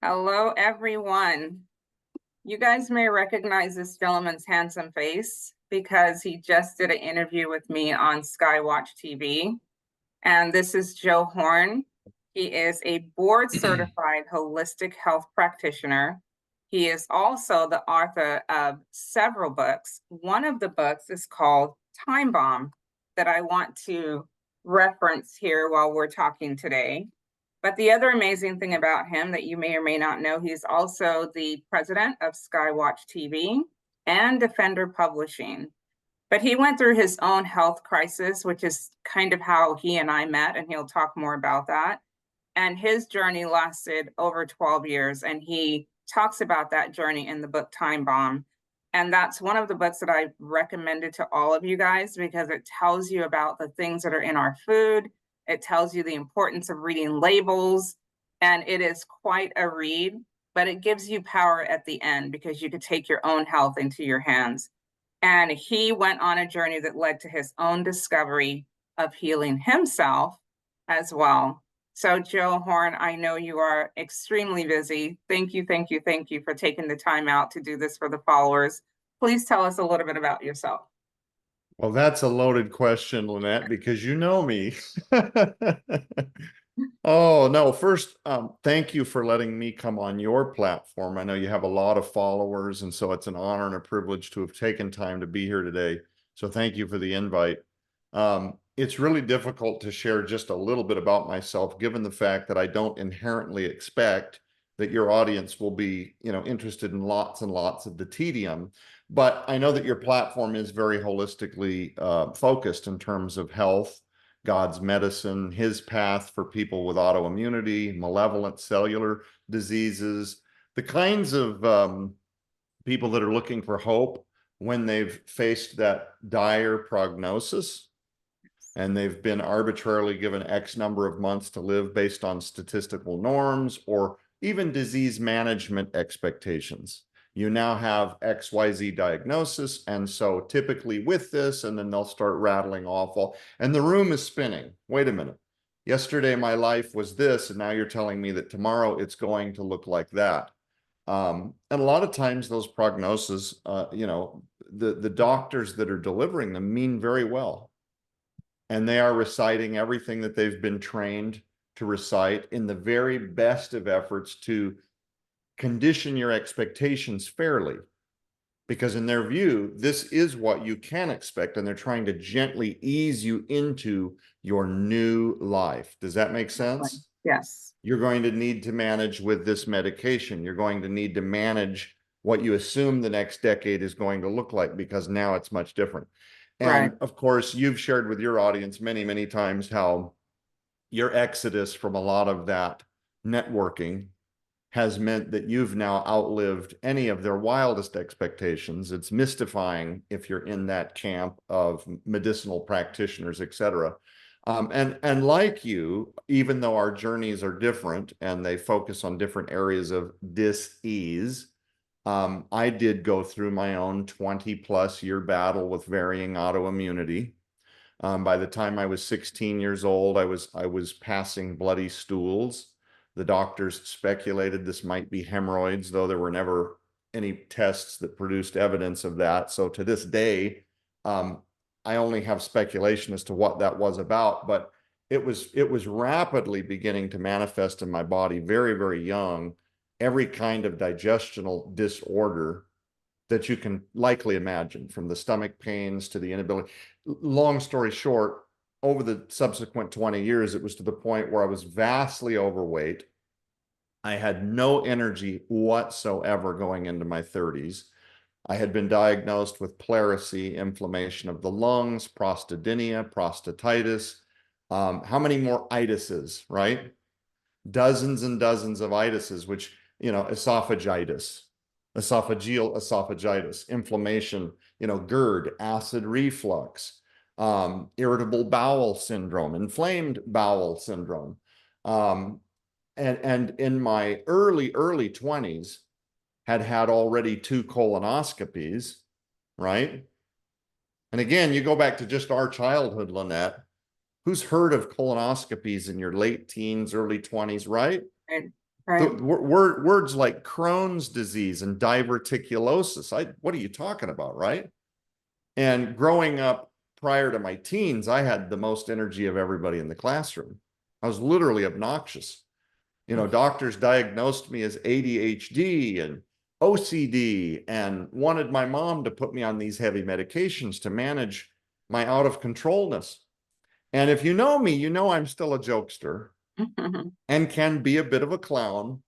Hello, everyone. You guys may recognize this gentleman's handsome face because he just did an interview with me on Skywatch TV. And this is Joe Horn. He is a board certified holistic health practitioner. He is also the author of several books. One of the books is called Time Bomb, that I want to reference here while we're talking today. But the other amazing thing about him that you may or may not know, he's also the president of Skywatch TV and Defender Publishing. But he went through his own health crisis, which is kind of how he and I met, and he'll talk more about that. And his journey lasted over 12 years, and he talks about that journey in the book Time Bomb. And that's one of the books that I recommended to all of you guys because it tells you about the things that are in our food. It tells you the importance of reading labels, and it is quite a read, but it gives you power at the end because you could take your own health into your hands. And he went on a journey that led to his own discovery of healing himself as well. So, Joe Horn, I know you are extremely busy. Thank you, thank you, thank you for taking the time out to do this for the followers. Please tell us a little bit about yourself. Well, that's a loaded question, Lynette, because you know me. Oh, no. First, thank you for letting me come on your platform. I know you have a lot of followers, and so it's an honor and a privilege to have taken time to be here today. So thank you for the invite. It's really difficult to share just a little bit about myself, given the fact that I don't inherently expect that your audience will be, interested in lots and lots of the tedium. But I know that your platform is very holistically focused in terms of health, God's medicine, his path for people with autoimmunity, malevolent cellular diseases, the kinds of people that are looking for hope when they've faced that dire prognosis and they've been arbitrarily given X number of months to live based on statistical norms or even disease management expectations. You now have XYZ diagnosis, and so typically with this, and then they'll start rattling off all, and the room is spinning. Wait a minute. Yesterday my life was this, and now you're telling me that tomorrow it's going to look like that. And a lot of times those prognoses, the doctors that are delivering them mean very well. And they are reciting everything that they've been trained to recite in the very best of efforts to condition your expectations fairly. Because in their view, this is what you can expect, and they're trying to gently ease you into your new life. Does that make sense? Yes. You're going to need to manage with this medication. You're going to need to manage what you assume the next decade is going to look like, because now it's much different. And of course, you've shared with your audience many, many times how your exodus from a lot of that networking has meant that you've now outlived any of their wildest expectations. It's mystifying if you're in that camp of medicinal practitioners, et cetera. And like you, even though our journeys are different and they focus on different areas of dis-ease, I did go through my own 20+ year battle with varying autoimmunity. By the time I was 16 years old, I was passing bloody stools. The doctors speculated this might be hemorrhoids, though there were never any tests that produced evidence of that. So to this day, I only have speculation as to what that was about, but it was rapidly beginning to manifest in my body very, very young. Every kind of digestional disorder that you can likely imagine, from the stomach pains to the inability. Long story short, over the subsequent 20 years, it was to the point where I was vastly overweight. I had no energy whatsoever going into my 30s. I had been diagnosed with pleurisy, inflammation of the lungs, prostatitis, prostatitis. How many more itises, right? Dozens and dozens of itises, which, esophagitis, esophageal esophagitis, inflammation, GERD, acid reflux, irritable bowel syndrome, inflamed bowel syndrome. And in my early 20s, had already 2 colonoscopies, right? And again, you go back to just our childhood, Lynette. Who's heard of colonoscopies in your late teens, early 20s, right? Right. Words like Crohn's disease and diverticulosis. What are you talking about, right? And growing up prior to my teens, I had the most energy of everybody in the classroom. I was literally obnoxious. You know, doctors diagnosed me as ADHD and OCD and wanted my mom to put me on these heavy medications to manage my out of controlness. And if you know me, you know I'm still a jokester and can be a bit of a clown,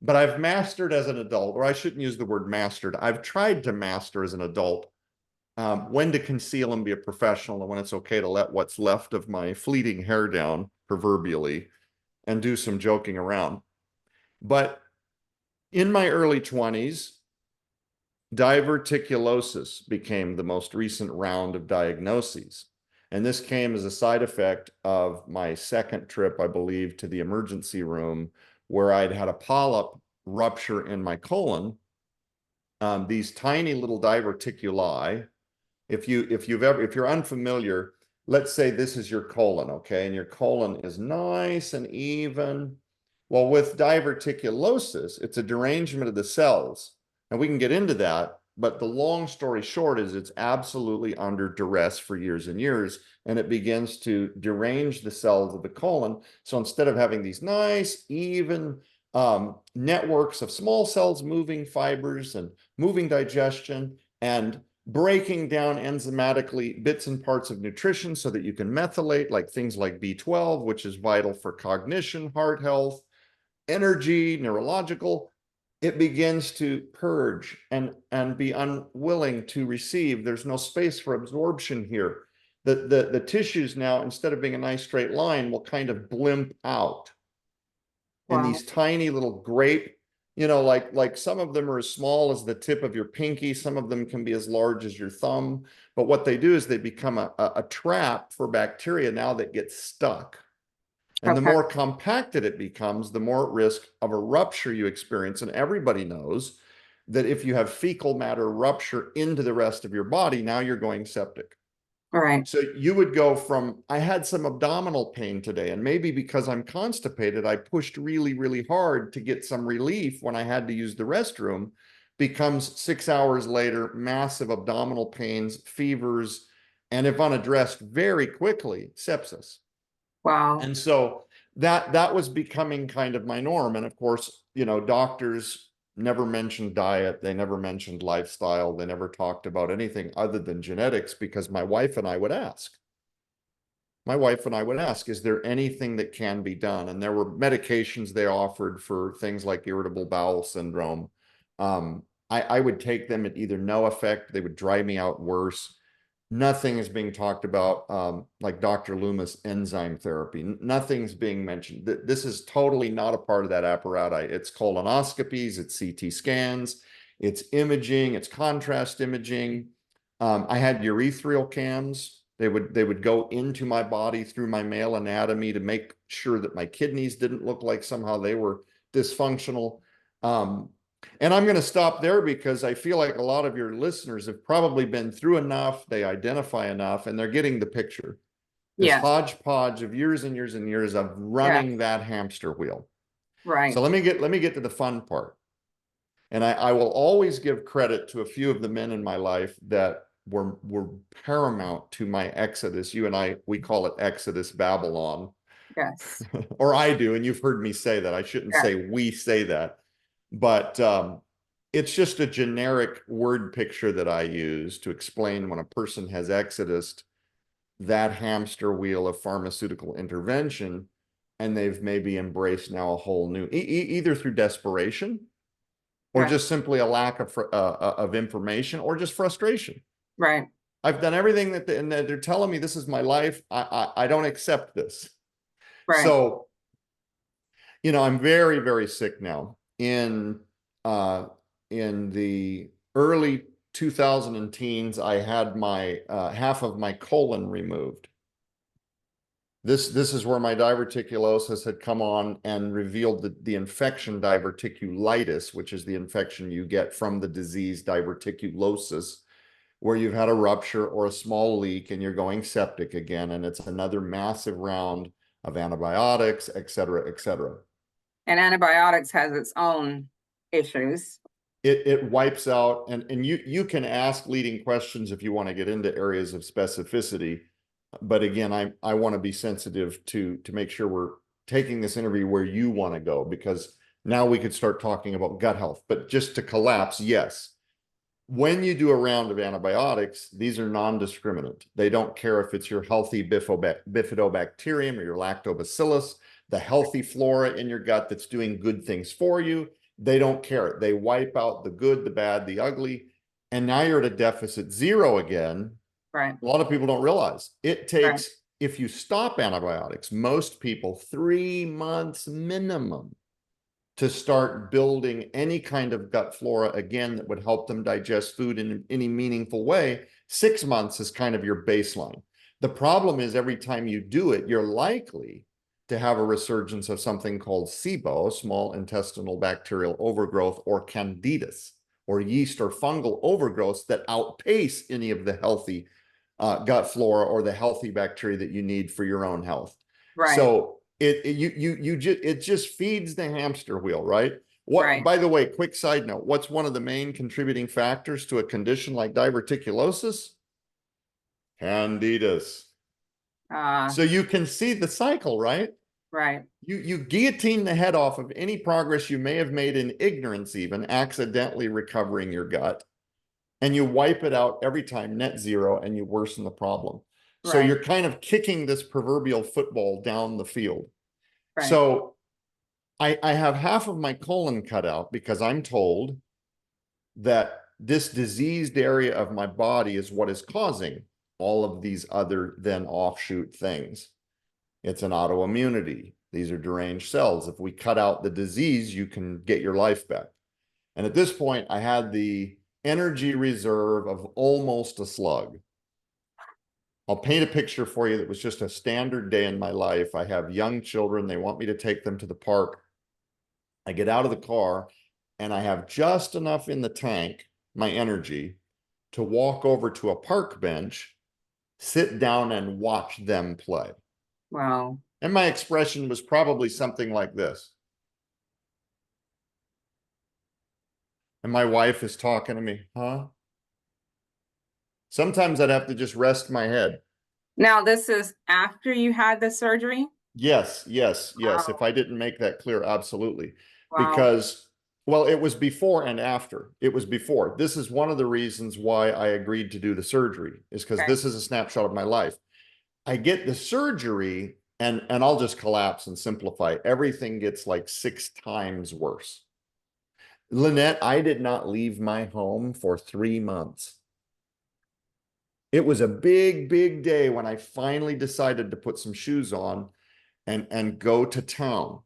but I've mastered as an adult, or I shouldn't use the word mastered. I've tried to master as an adult when to conceal and be a professional, and when it's okay to let what's left of my fleeting hair down, proverbially, and do some joking around. But in my early 20s, diverticulosis became the most recent round of diagnoses. And this came as a side effect of my second trip, I believe, to the emergency room, where I'd had a polyp rupture in my colon. These tiny little diverticuli. If you're unfamiliar, let's say this is your colon, okay, and your colon is nice and even. Well, with diverticulosis, it's a derangement of the cells, and we can get into that. But the long story short is it's absolutely under duress for years and years, and it begins to derange the cells of the colon. So instead of having these nice, even networks of small cells moving fibers and moving digestion and breaking down enzymatically bits and parts of nutrition so that you can methylate, like things like B12, which is vital for cognition, heart health, energy, neurological, it begins to purge and be unwilling to receive. There's no space for absorption here. The tissues now, instead of being a nice straight line, will kind of blimp out. And Wow. these tiny little grape, you know, like some of them are as small as the tip of your pinky, some of them can be as large as your thumb. But what they do is they become a trap for bacteria now that gets stuck. And the Okay. more compacted it becomes, the more at risk of a rupture you experience. And everybody knows that if you have fecal matter rupture into the rest of your body, now you're going septic. All right. So you would go from, I had some abdominal pain today, and maybe because I'm constipated, I pushed really, really hard to get some relief when I had to use the restroom, becomes 6 hours later, massive abdominal pains, fevers, and if unaddressed very quickly, sepsis. Wow. And so that was becoming kind of my norm. And of course, you know, doctors never mentioned diet. They never mentioned lifestyle. They never talked about anything other than genetics, because my wife and I would ask. My wife and I would ask, is there anything that can be done? And there were medications they offered for things like irritable bowel syndrome. I would take them at either no effect. They would drive me out worse. Nothing is being talked about, like Dr. Loomis enzyme therapy. Nothing's being mentioned. This is totally not a part of that apparatus. It's colonoscopies, it's CT scans, it's imaging, it's contrast imaging. I had urethral cams. They would go into my body through my male anatomy to make sure that my kidneys didn't look like somehow they were dysfunctional. And I'm going to stop there because I feel like a lot of your listeners have probably been through enough, they identify enough, and they're getting the picture. This Yes. hodgepodge of years and years and years of running that hamster wheel. Right. So let me get to the fun part. And I will always give credit to a few of the men in my life that were paramount to my exodus. You and I, we call it Exodus Babylon. Yes. Or I do, and you've heard me say that. I shouldn't Yes. say we say that. But it's just a generic word picture that I use to explain when a person has exodused that hamster wheel of pharmaceutical intervention, and they've maybe embraced now a whole new, either through desperation or Yes. just simply a lack of information or just frustration. Right. I've done everything that and they're telling me this is my life. I don't accept this. Right. So, you know, I'm very, very sick now. In the early 2000 teens, I had my half of my colon removed. This is where my diverticulosis had come on and revealed the infection diverticulitis, which is the infection you get from the disease diverticulosis, where you've had a rupture or a small leak and you're going septic again, and it's another massive round of antibiotics, et cetera, et cetera. And antibiotics has its own issues. It wipes out, and you can ask leading questions if you want to get into areas of specificity. But again, I want to be sensitive to make sure we're taking this interview where you want to go, because now we could start talking about gut health. But just to collapse, yes. When you do a round of antibiotics, these are non-discriminant. They don't care if it's your healthy bifidobacterium or your lactobacillus, the healthy flora in your gut that's doing good things for you. They don't care. They wipe out the good, the bad, the ugly. And now you're at a deficit zero again. Right. A lot of people don't realize it takes, Right. if you stop antibiotics, most people 3 months minimum to start building any kind of gut flora again that would help them digest food in any meaningful way. 6 months is kind of your baseline. The problem is every time you do it, you're likely to have a resurgence of something called SIBO, small intestinal bacterial overgrowth, or candidus, or yeast or fungal overgrowths that outpace any of the healthy gut flora or the healthy bacteria that you need for your own health. Right. So it just feeds the hamster wheel, right? What, Right. by the way, quick side note, what's one of the main contributing factors to a condition like diverticulosis? Candidus. So you can see the cycle, right? Right. You guillotine the head off of any progress you may have made in ignorance, even accidentally recovering your gut, and you wipe it out every time, net zero, and you worsen the problem. So Right. you're kind of kicking this proverbial football down the field. Right. So I have half of my colon cut out because I'm told that this diseased area of my body is what is causing all of these other then offshoot things. It's an autoimmunity. These are deranged cells. If we cut out the disease, you can get your life back. And at this point, I had the energy reserve of almost a slug. I'll paint a picture for you that was just a standard day in my life. I have young children. They want me to take them to the park. I get out of the car and I have just enough in the tank, my energy, to walk over to a park bench, sit down and watch them play. Wow. And my expression was probably something like this. And my wife is talking to me, huh? Sometimes I'd have to just rest my head. Now, this is after you had the surgery? Yes, yes, yes. Wow. If I didn't make that clear, absolutely. Wow. Because, well, it was before and after. It was before. This is one of the reasons why I agreed to do the surgery, is because Okay. this is a snapshot of my life. I get the surgery and I'll just collapse and simplify. Everything gets like 6 times worse. Lynette, I did not leave my home for 3 months. It was a big, big day when I finally decided to put some shoes on and go to town.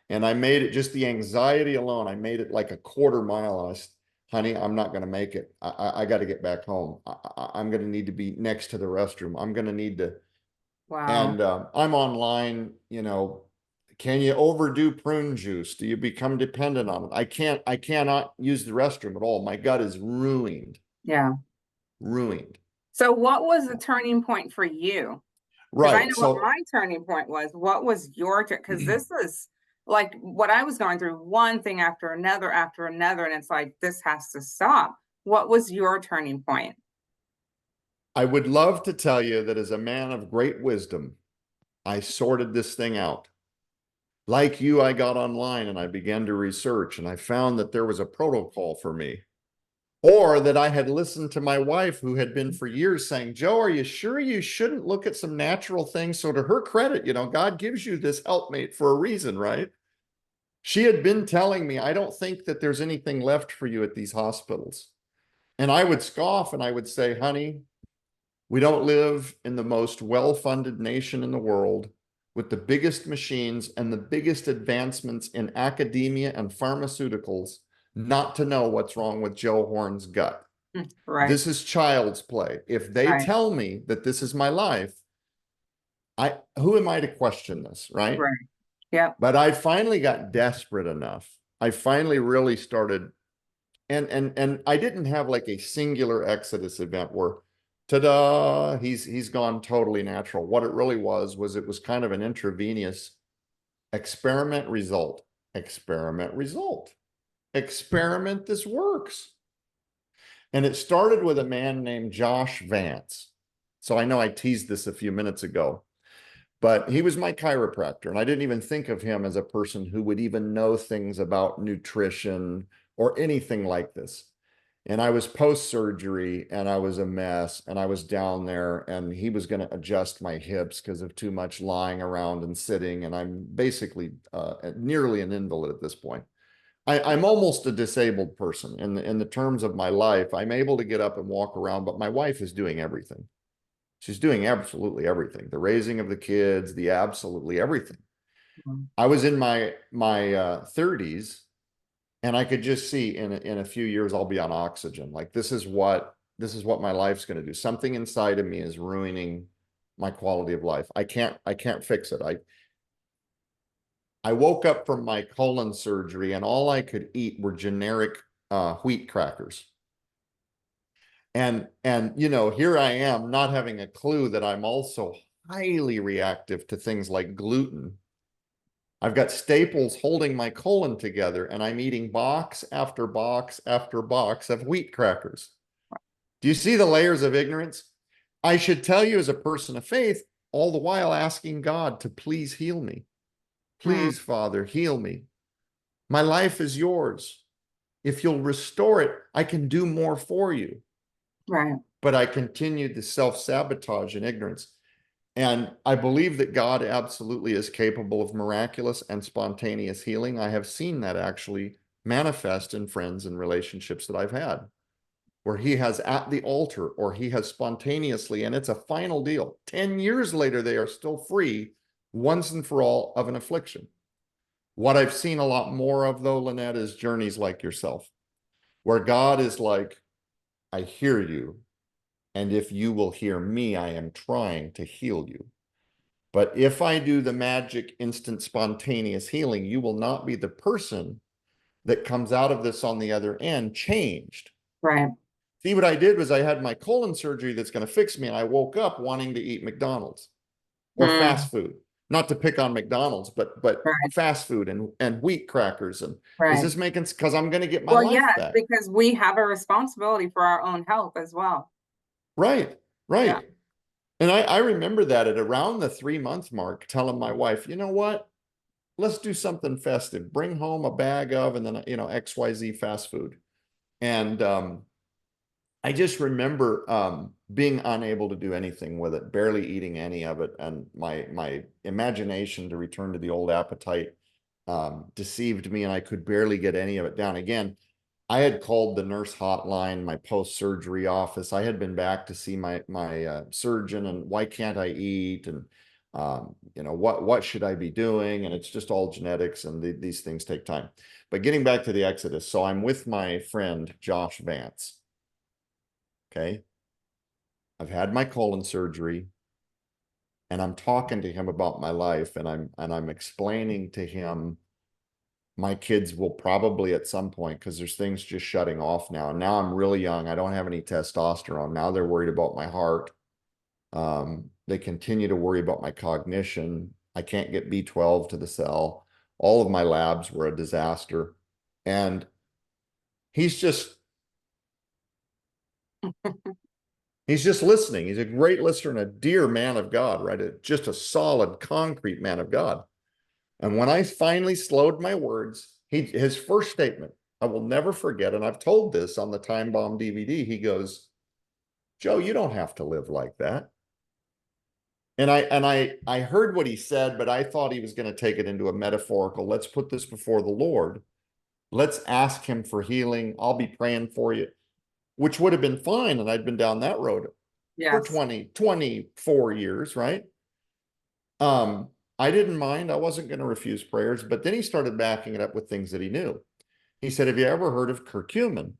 And I made it, just the anxiety alone, I made it like a quarter mile. And I said, honey, I'm not going to make it. I got to get back home. I'm going to need to be next to the restroom. I'm going to need to. Wow. And I'm online, you know, can you overdo prune juice? Do you become dependent on it? I cannot use the restroom at all. My gut is ruined. Yeah. Ruined. So what was the turning point for you? Because I Right. know what So my turning point was. What was your because this is like what I was going through, one thing after another, and it's like, this has to stop. What was your turning point? I would love to tell you that as a man of great wisdom, I sorted this thing out. Like you, I got online and I began to research, and I found that there was a protocol for me. Or that I had listened to my wife, who had been for years saying, Joe, are you sure you shouldn't look at some natural things? So to her credit, you know, God gives you this helpmate for a reason, right? She had been telling me, I don't think that there's anything left for you at these hospitals. And I would scoff and I would say, honey, we don't live in the most well-funded nation in the world with the biggest machines and the biggest advancements in academia and pharmaceuticals not to know what's wrong with Joe Horn's gut. Right. This is child's play. If they Right. tell me that this is my life, who am I to question this, right? Right. Yeah. But I finally got desperate enough. I finally really started, and I didn't have like a singular exodus event where ta-da, he's gone totally natural. What it really was it was kind of an intravenous experiment result. experiment, result. Experiment, this works. And it started with a man named Josh Vance. So I know I teased this a few minutes ago, but he was my chiropractor. And I didn't even think of him as a person who would even know things about nutrition or anything like this. And I was post-surgery and I was a mess and I was down there and he was going to adjust my hips because of too much lying around and sitting. And I'm basically nearly an invalid at this point. I'm almost a disabled person in the terms of my life. I'm able to get up and walk around, but my wife is doing everything. She's doing absolutely everything. The raising of the kids, the absolutely everything. I was in my 30s and I could just see in a few years I'll be on oxygen. Like this is what my life's going to do. Something inside of me is ruining my quality of life. I can't fix it. I woke up from my colon surgery and all I could eat were generic wheat crackers. And you know, here I am not having a clue that I'm also highly reactive to things like gluten. I've got staples holding my colon together and I'm eating box after box after box of wheat crackers. Do you see the layers of ignorance? I should tell you as a person of faith, all the while asking God to please heal me. Please, Father, heal me. My life is yours. If you'll restore it, I can do more for you. Right. But I continued to self-sabotage and ignorance. And I believe that God absolutely is capable of miraculous and spontaneous healing. I have seen that actually manifest in friends and relationships that I've had, where he has at the altar or he has spontaneously, and it's a final deal. 10 years later, they are still free once and for all of an affliction. What I've seen a lot more of, though, Lynette, is journeys like yourself, where God is like, I hear you. And if you will hear me, I am trying to heal you. But if I do the magic, instant, spontaneous healing, you will not be the person that comes out of this on the other end changed. Right. See, what I did was I had my colon surgery that's going to fix me, and I woke up wanting to eat McDonald's or fast food. Not to pick on McDonald's, but Right. fast food and wheat crackers. And is Right. this making, because I'm going to get my Well, life yes, back. because we have a responsibility for our own health as well. Right, Yeah. right. And I remember that at around the 3-month mark, telling my wife, you know what? Let's do something festive. Bring home a bag of, and then, you know, XYZ fast food. And I just remember being unable to do anything with it, barely eating any of it. And my imagination to return to the old appetite deceived me, and I could barely get any of it down. Again, I had called the nurse hotline, my post-surgery office. I had been back to see my surgeon, and why can't I eat? And you know, what should I be doing? And it's just all genetics, and these things take time. But getting back to the Exodus, so I'm with my friend Josh Vance. Okay, I've had my colon surgery, and I'm talking to him about my life, and I'm explaining to him my kids will probably at some point, because there's things just shutting off now. And now I'm really young. I don't have any testosterone. Now they're worried about my heart. They continue to worry about my cognition. I can't get B12 to the cell. All of my labs were a disaster. And he's just listening. He's a great listener and a dear man of God, right? Just a solid, concrete man of God. And when I finally slowed my words, his first statement, I will never forget, and I've told this on the Time Bomb DVD, he goes, Joe, you don't have to live like that. And I heard what he said, but I thought he was going to take it into a metaphorical, let's put this before the Lord. Let's ask him for healing. I'll be praying for you, which would have been fine. And I'd been down that road for Yes. 24 years, right? I didn't mind. I wasn't going to refuse prayers, but then he started backing it up with things that he knew. He said, have you ever heard of curcumin?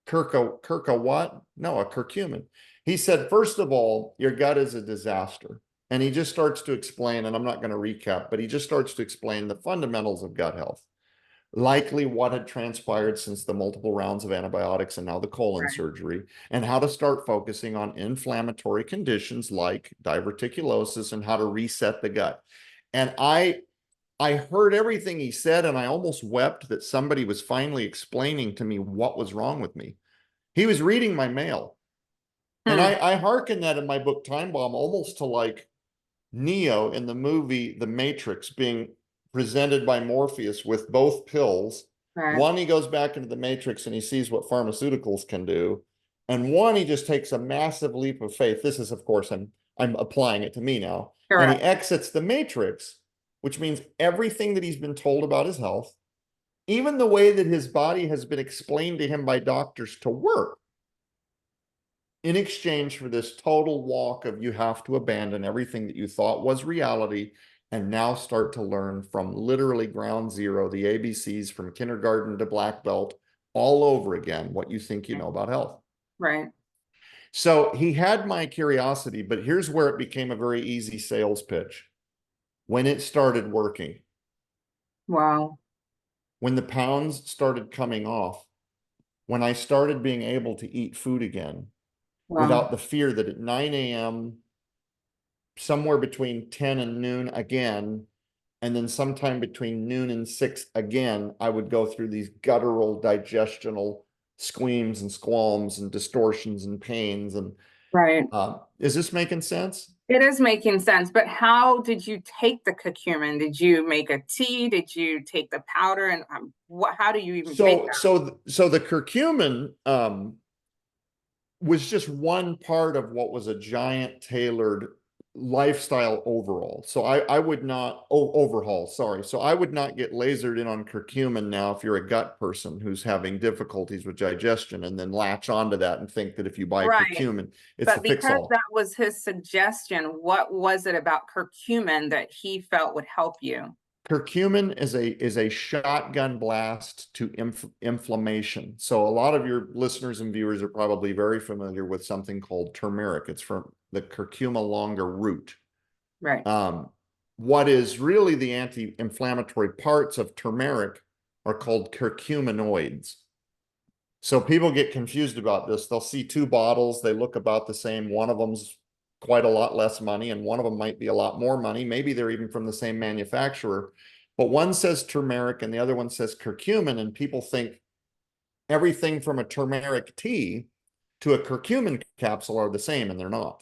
Curca what? No, a curcumin. He said, first of all, your gut is a disaster. And he just starts to explain, and I'm not going to recap, but he just starts to explain the fundamentals of gut health. Likely what had transpired since the multiple rounds of antibiotics and now the colon surgery, and how to start focusing on inflammatory conditions like diverticulosis and how to reset the gut. And I I heard everything he said, and I almost wept that somebody was finally explaining to me what was wrong with me. He was reading my mail. And Hmm. I hearken that in my book Time Bomb almost to like Neo in the movie The Matrix being presented by Morpheus with both pills. Right. One, he goes back into the Matrix and he sees what pharmaceuticals can do. And one, he just takes a massive leap of faith. This is, of course, I'm applying it to me now. And he Correct. exits the Matrix, which means everything that he's been told about his health, even the way that his body has been explained to him by doctors to work, in exchange for this total walk of you have to abandon everything that you thought was reality and now start to learn from literally ground zero, the ABCs from kindergarten to black belt, all over again, what you think you know about health. Right. So he had my curiosity, but here's where it became a very easy sales pitch. When it started working, Wow. when the pounds started coming off, when I started being able to eat food again, Wow. without the fear that at 9 a.m., somewhere between 10 and noon again, and then sometime between noon and 6 again, I would go through these guttural digestional squeams and squalms and distortions and pains. And Right. is this making sense? It is making sense, but how did you take the curcumin? Did you make a tea? Did you take the powder? And how do you even make So, so the curcumin was just one part of what was a giant tailored lifestyle overall. So I would not overhaul, sorry. So I would not get lasered in on curcumin now if you're a gut person who's having difficulties with digestion and then latch onto that and think that if you buy Right. curcumin, it's the But fix because all. that was his suggestion, what was it about curcumin that he felt would help you? Curcumin is a shotgun blast to inflammation. So a lot of your listeners and viewers are probably very familiar with something called turmeric. It's from the curcuma longa root. Right. Um, what is really the anti-inflammatory parts of turmeric are called curcuminoids. So people get confused about this. They'll see two bottles, they look about the same. One of them's quite a lot less money, and one of them might be a lot more money. Maybe they're even from the same manufacturer, but one says turmeric and the other one says curcumin, and people think everything from a turmeric tea to a curcumin capsule are the same, and they're not.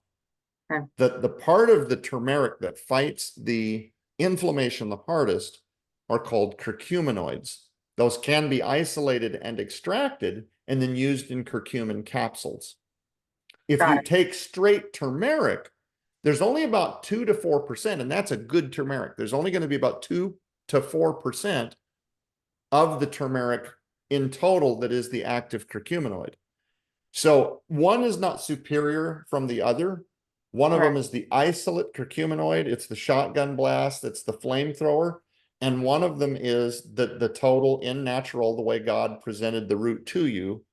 Okay. The part of the turmeric that fights the inflammation the hardest are called curcuminoids. Those can be isolated and extracted and then used in curcumin capsules. If Got you it. take straight turmeric, there's only about 2 to 4%, and that's a good turmeric. There's only going to be about 2 to 4% of the turmeric in total that is the active curcuminoid. So one is not superior from the other. One of Right. them is the isolate curcuminoid. It's the shotgun blast. It's the flamethrower. And one of them is the total in natural, the way God presented the root to you,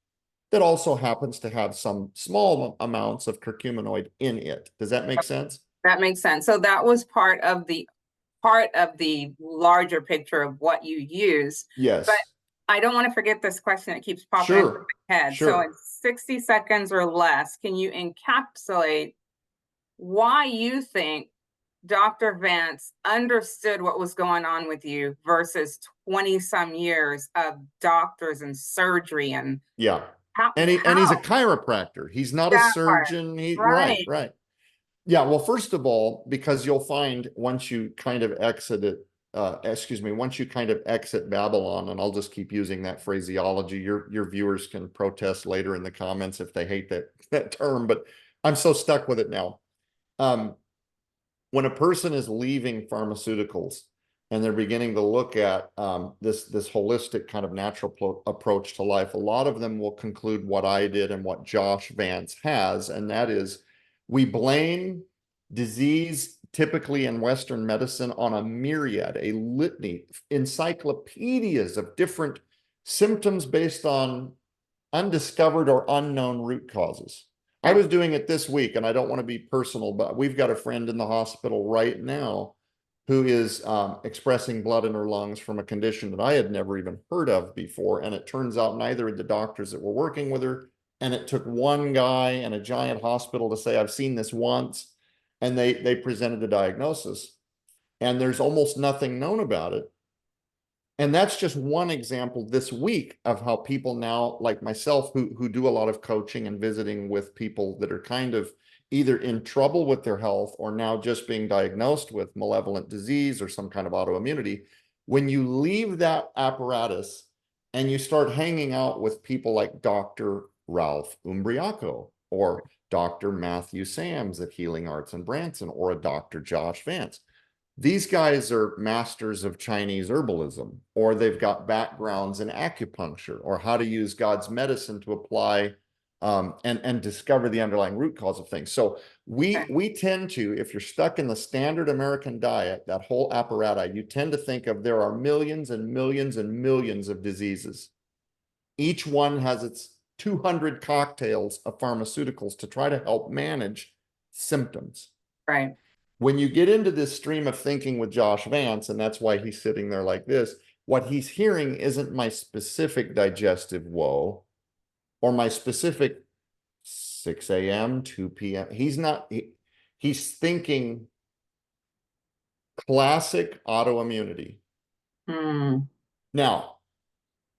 that also happens to have some small amounts of curcuminoid in it. Does that make sense? That makes sense. So that was part of the larger picture of what you use. But Yes. I don't want to forget this question that keeps popping into Sure. my head. So in Sure. 60 seconds or less, can you encapsulate why you think Dr. Vance understood what was going on with you versus 20 some years of doctors and surgery and Yeah. how And he's a chiropractor. He's not a that part, surgeon. Right, right? right. Yeah, well, first of all, because you'll find once you kind of once you kind of exit Babylon, and I'll just keep using that phraseology. Your viewers can protest later in the comments if they hate that term, but I'm so stuck with it now. Um, when a person is leaving pharmaceuticals and they're beginning to look at this holistic kind of natural approach to life, a lot of them will conclude what I did and what Josh Vance has, and that is we blame disease typically in Western medicine on a myriad, a litany, encyclopedias of different symptoms based on undiscovered or unknown root causes. I was doing it this week, and I don't want to be personal, but we've got a friend in the hospital right now who is expressing blood in her lungs from a condition that I had never even heard of before. And it turns out neither of the doctors that were working with her, and it took one guy and a giant hospital to say, I've seen this once, and they presented a diagnosis. and there's almost nothing known about it. And that's just one example this week of how people now, like myself, who do a lot of coaching and visiting with people that are kind of either in trouble with their health or now just being diagnosed with malevolent disease or some kind of autoimmunity. When you leave that apparatus and you start hanging out with people like Dr. Ralph Umbriaco or Dr. Matthew Sams at Healing Arts in Branson or a Dr. Josh Vance, these guys are masters of Chinese herbalism, or they've got backgrounds in acupuncture or how to use God's medicine to apply and discover the underlying root cause of things. So we tend to, if you're stuck in the standard American diet, that whole apparatus, you tend to think of there are millions and millions and millions of diseases. Each one has its 200 cocktails of pharmaceuticals to try to help manage symptoms. Right. When you get into this stream of thinking with Josh Vance, and that's why he's sitting there like this, what he's hearing isn't my specific digestive woe or my specific 6 a.m., 2 p.m. He's thinking classic autoimmunity. Now,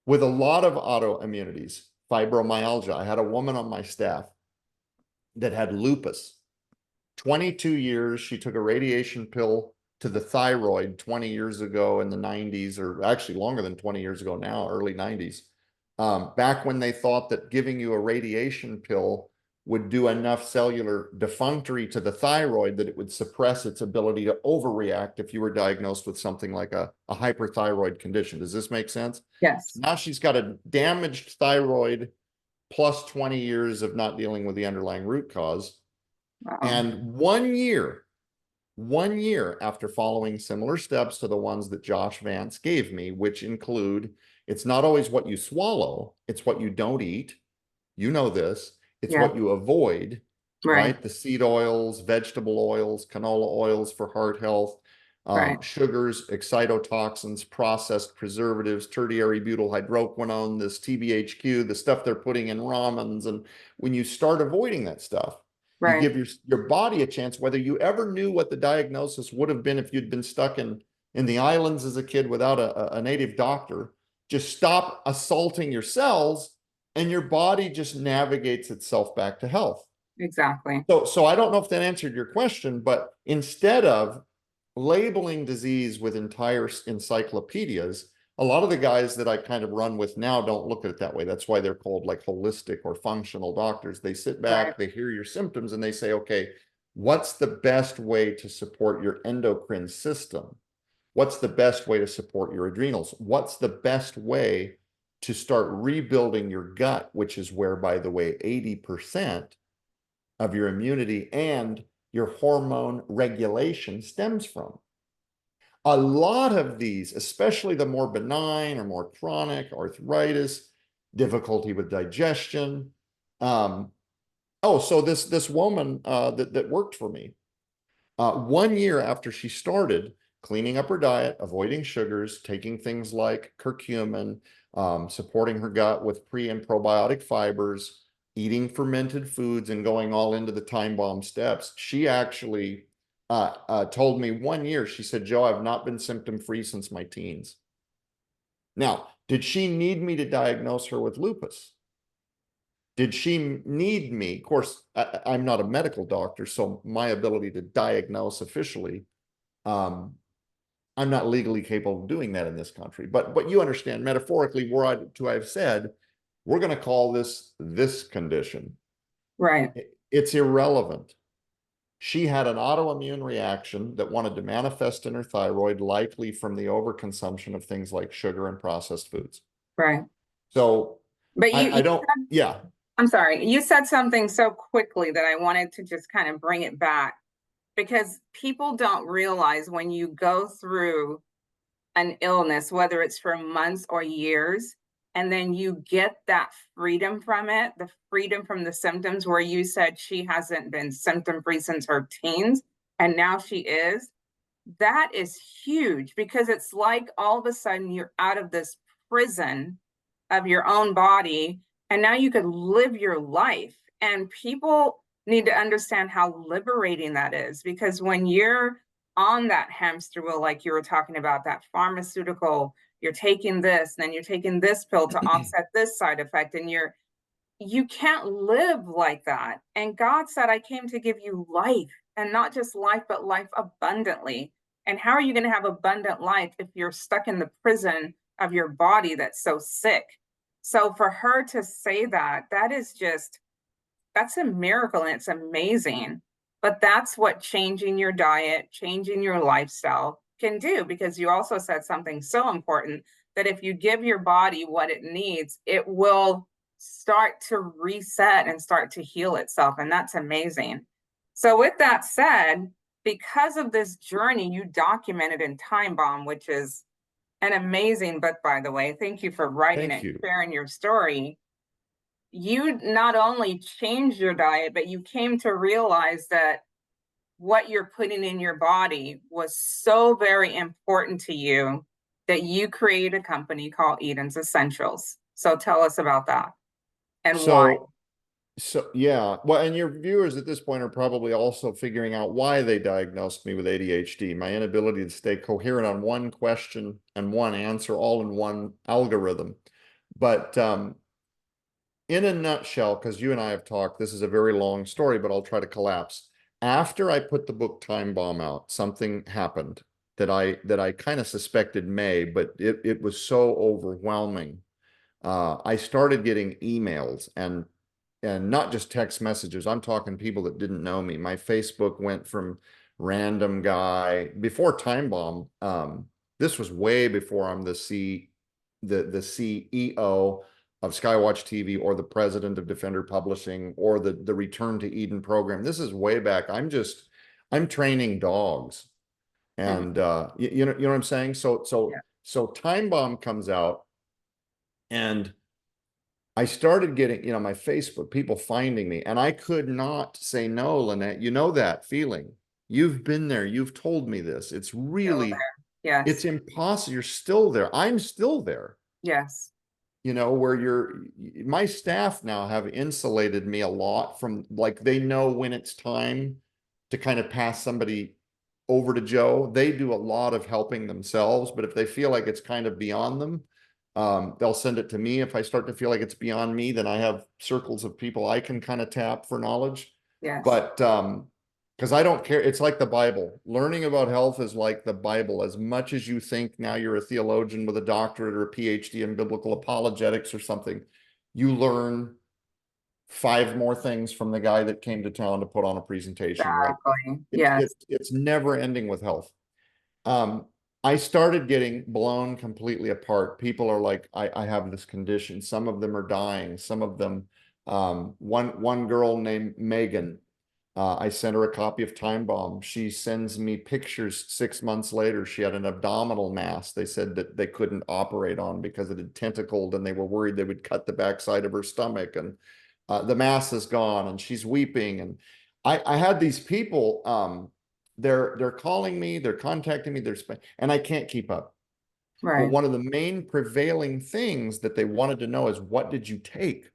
with a lot of autoimmunities, fibromyalgia, I had a woman on my staff that had lupus. 22 years, she took a radiation pill to the thyroid 20 years ago in the 90s, or actually longer than 20 years ago now, early 90s. Back when they thought that giving you a radiation pill would do enough cellular defunctory to the thyroid that it would suppress its ability to overreact if you were diagnosed with something like a hyperthyroid condition. Does this make sense? Yes. Now she's got a damaged thyroid plus 20 years of not dealing with the underlying root cause. Wow. And 1 year after following similar steps to the ones that Josh Vance gave me, which include, it's not always what you swallow, it's what you don't eat. You know this. It's what you avoid, right? The seed oils, vegetable oils, canola oils for heart health, sugars, excitotoxins, processed preservatives, tertiary butyl hydroquinone, this TBHQ, the stuff they're putting in ramens. And when you start avoiding that stuff, you give your body a chance, whether you ever knew what the diagnosis would have been if you'd been stuck in the islands as a kid without a native doctor. Just stop assaulting your cells and your body just navigates itself back to health. Exactly. So I don't know if that answered your question, but instead of labeling disease with entire encyclopedias, a lot of the guys that I kind of run with now don't look at it that way. That's why they're called like holistic or functional doctors. They sit back, they hear your symptoms, and they say, okay, what's the best way to support your endocrine system? What's the best way to support your adrenals? What's the best way to start rebuilding your gut, which is where, by the way, 80% of your immunity and your hormone regulation stems from. A lot of these, especially the more benign or more chronic arthritis, difficulty with digestion. So this woman that worked for me, 1 year after she started cleaning up her diet, avoiding sugars, taking things like curcumin, supporting her gut with pre and probiotic fibers, eating fermented foods, and going all into the time bomb steps, she actually told me 1 year, she said, Joe, I've not been symptom-free since my teens. Now, did she need me to diagnose her with lupus? Did she need me? Of course, I'm not a medical doctor, so my ability to diagnose officially, I'm not legally capable of doing that in this country. But you understand, metaphorically, I've said, we're going to call this condition. Right. It's irrelevant. She had an autoimmune reaction that wanted to manifest in her thyroid, likely from the overconsumption of things like sugar and processed foods. Right. So, but I don't, yeah. I'm sorry. You said something so quickly that I wanted to just kind of bring it back, because people don't realize when you go through an illness, whether it's for months or years, and then you get that freedom from it, the freedom from the symptoms, where you said she hasn't been symptom-free since her teens, and now she is. That is huge, because it's like all of a sudden you're out of this prison of your own body, and now you could live your life. And people need to understand how liberating that is, because when you're on that hamster wheel, like you were talking about, that pharmaceutical, you're taking this, and then you're taking this pill to offset this side effect, and you can't live like that. And God said, I came to give you life, and not just life, but life abundantly. And how are you going to have abundant life if you're stuck in the prison of your body that's so sick? So for her to say that, that is just, that's a miracle, and it's amazing. But that's what changing your diet, changing your lifestyle can do, because you also said something so important, that if you give your body what it needs, it will start to reset and start to heal itself. And that's amazing. So, with that said, because of this journey you documented in Time Bomb, which is an amazing book, by the way, thank you for writing Thank it, you. sharing your story. You not only changed your diet, but you came to realize that what you're putting in your body was so very important to you that you created a company called Eden's Essentials. So tell us about that and why. So yeah, well, and your viewers at this point are probably also figuring out why they diagnosed me with ADHD, my inability to stay coherent on one question and one answer all in one algorithm. But in a nutshell, because you and I have talked, this is a very long story, but I'll try to collapse. After I put the book Time Bomb out, something happened that I kind of suspected may, but it was so overwhelming. I started getting emails and not just text messages. I'm talking people that didn't know me. My Facebook went from random guy before Time Bomb. This was way before I'm the CEO of Skywatch TV or the president of Defender Publishing or the Return to Eden program. This is way back. I'm training dogs, and you know what I'm saying. Yeah. So Time Bomb comes out, and I started getting, my Facebook, people finding me, and I could not say no, Lynette. You know that feeling. You've been there. You've told me this. It's Still really, there. it's Yes. impossible. You're still there. I'm still there. Yes. Where my staff now have insulated me a lot from, like, they know when it's time to kind of pass somebody over to Joe. They do a lot of helping themselves, but if they feel like it's kind of beyond them, they'll send it to me. If I start to feel like it's beyond me, then I have circles of people I can kind of tap for knowledge. Yes. But because I don't care. It's like the Bible. Learning about health is like the Bible. As much as you think now you're a theologian with a doctorate or a PhD in biblical apologetics or something, you learn 5 more things from the guy that came to town to put on a presentation. Like Exactly. Yes. it's never ending with health. Um, I started getting blown completely apart. People are like, I have this condition. Some of them are dying. Some of them, one girl named Megan, I sent her a copy of Time Bomb. She sends me pictures 6 months later. She had an abdominal mass. They said that they couldn't operate on because it had tentacled, and they were worried they would cut the backside of her stomach. And the mass is gone, and she's weeping. And I had these people, they're calling me, they're contacting me, and I can't keep up. But Right. one of the main prevailing things that they wanted to know is, what did you take?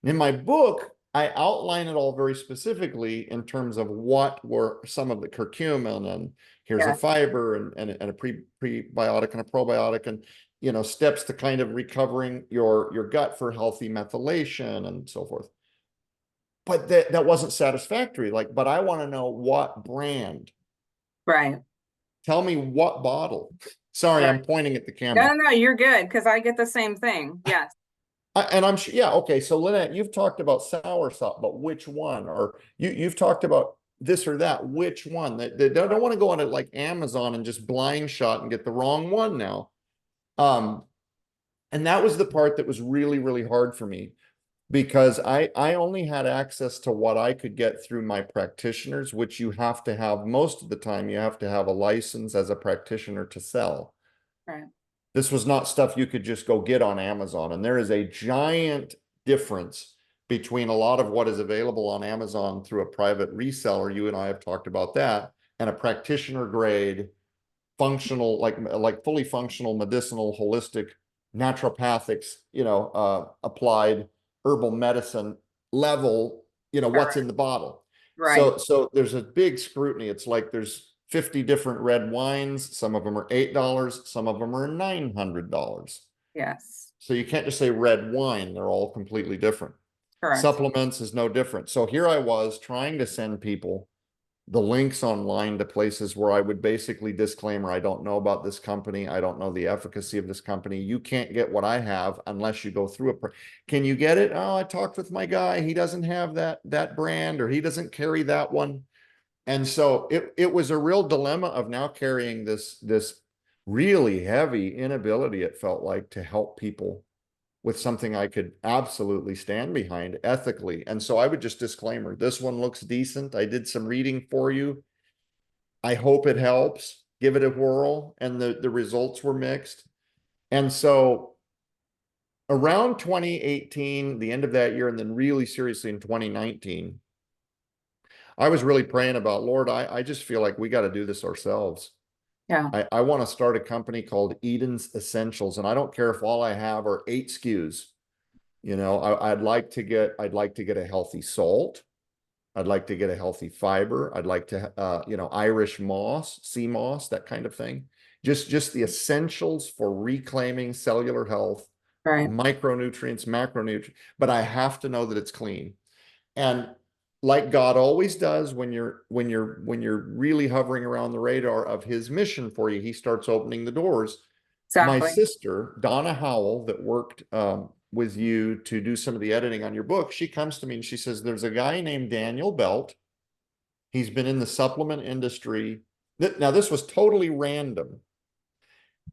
In my book, I outline it all very specifically in terms of what were some of the curcumin, and here's a Yes. fiber, and a prebiotic and a probiotic, and steps to kind of recovering your gut for healthy methylation and so forth. But that wasn't satisfactory. Like, but I want to know what brand. Right. Tell me what bottle. Sorry, Right. I'm pointing at the No, camera. no, no, you're good, because I get the same thing. Yes. And I'm sure, yeah, okay. So Lynette, you've talked about sour salt, but which one? Or you've talked about this or that. Which one? They don't want to go on to like Amazon and just blind shot and get the wrong one now. And that was the part that was really, really hard for me, because I only had access to what I could get through my practitioners, which you have to have most of the time. You have to have a license as a practitioner to sell. Right. This was not stuff you could just go get on Amazon. And there is a giant difference between a lot of what is available on Amazon through a private reseller. You and I have talked about that, and a practitioner grade, functional, like fully functional, medicinal, holistic, naturopathics, applied herbal medicine level, what's in the bottle. Right. So there's a big scrutiny. It's like there's 50 different red wines. Some of them are $8. Some of them are $900. Yes, So you can't just say red wine. They're all completely different. correct. Supplements is no different. So here I was trying to send people the links online to places where I would basically disclaimer, I don't know about this company. I don't know the efficacy of this company. You can't get what I have unless you go through a, can you get it? Oh, I talked with my guy. He doesn't have that brand, or he doesn't carry that one. And so it was a real dilemma of now carrying this really heavy inability, it felt like, to help people with something I could absolutely stand behind ethically. And so I would just disclaimer, this one looks decent. I did some reading for you. I hope it helps. Give it a whirl. And the results were mixed. And so around 2018, the end of that year, and then really seriously in 2019, I was really praying about, Lord, I just feel like we got to do this ourselves. Yeah, I want to start a company called Eden's Essentials. And I don't care if all I have are 8 SKUs. You know, I'd like to get a healthy salt. I'd like to get a healthy fiber. I'd like to, you know, Irish moss, sea moss, that kind of thing. Just the essentials for reclaiming cellular health, right. micronutrients, macronutrients, but I have to know that it's clean. And like God always does, when you're really hovering around the radar of his mission for you, he starts opening the doors. My Exactly. sister, Donna Howell, that worked with you to do some of the editing on your book, she comes to me and she says, there's a guy named Daniel Belt. He's been in the supplement industry. Now, this was totally random.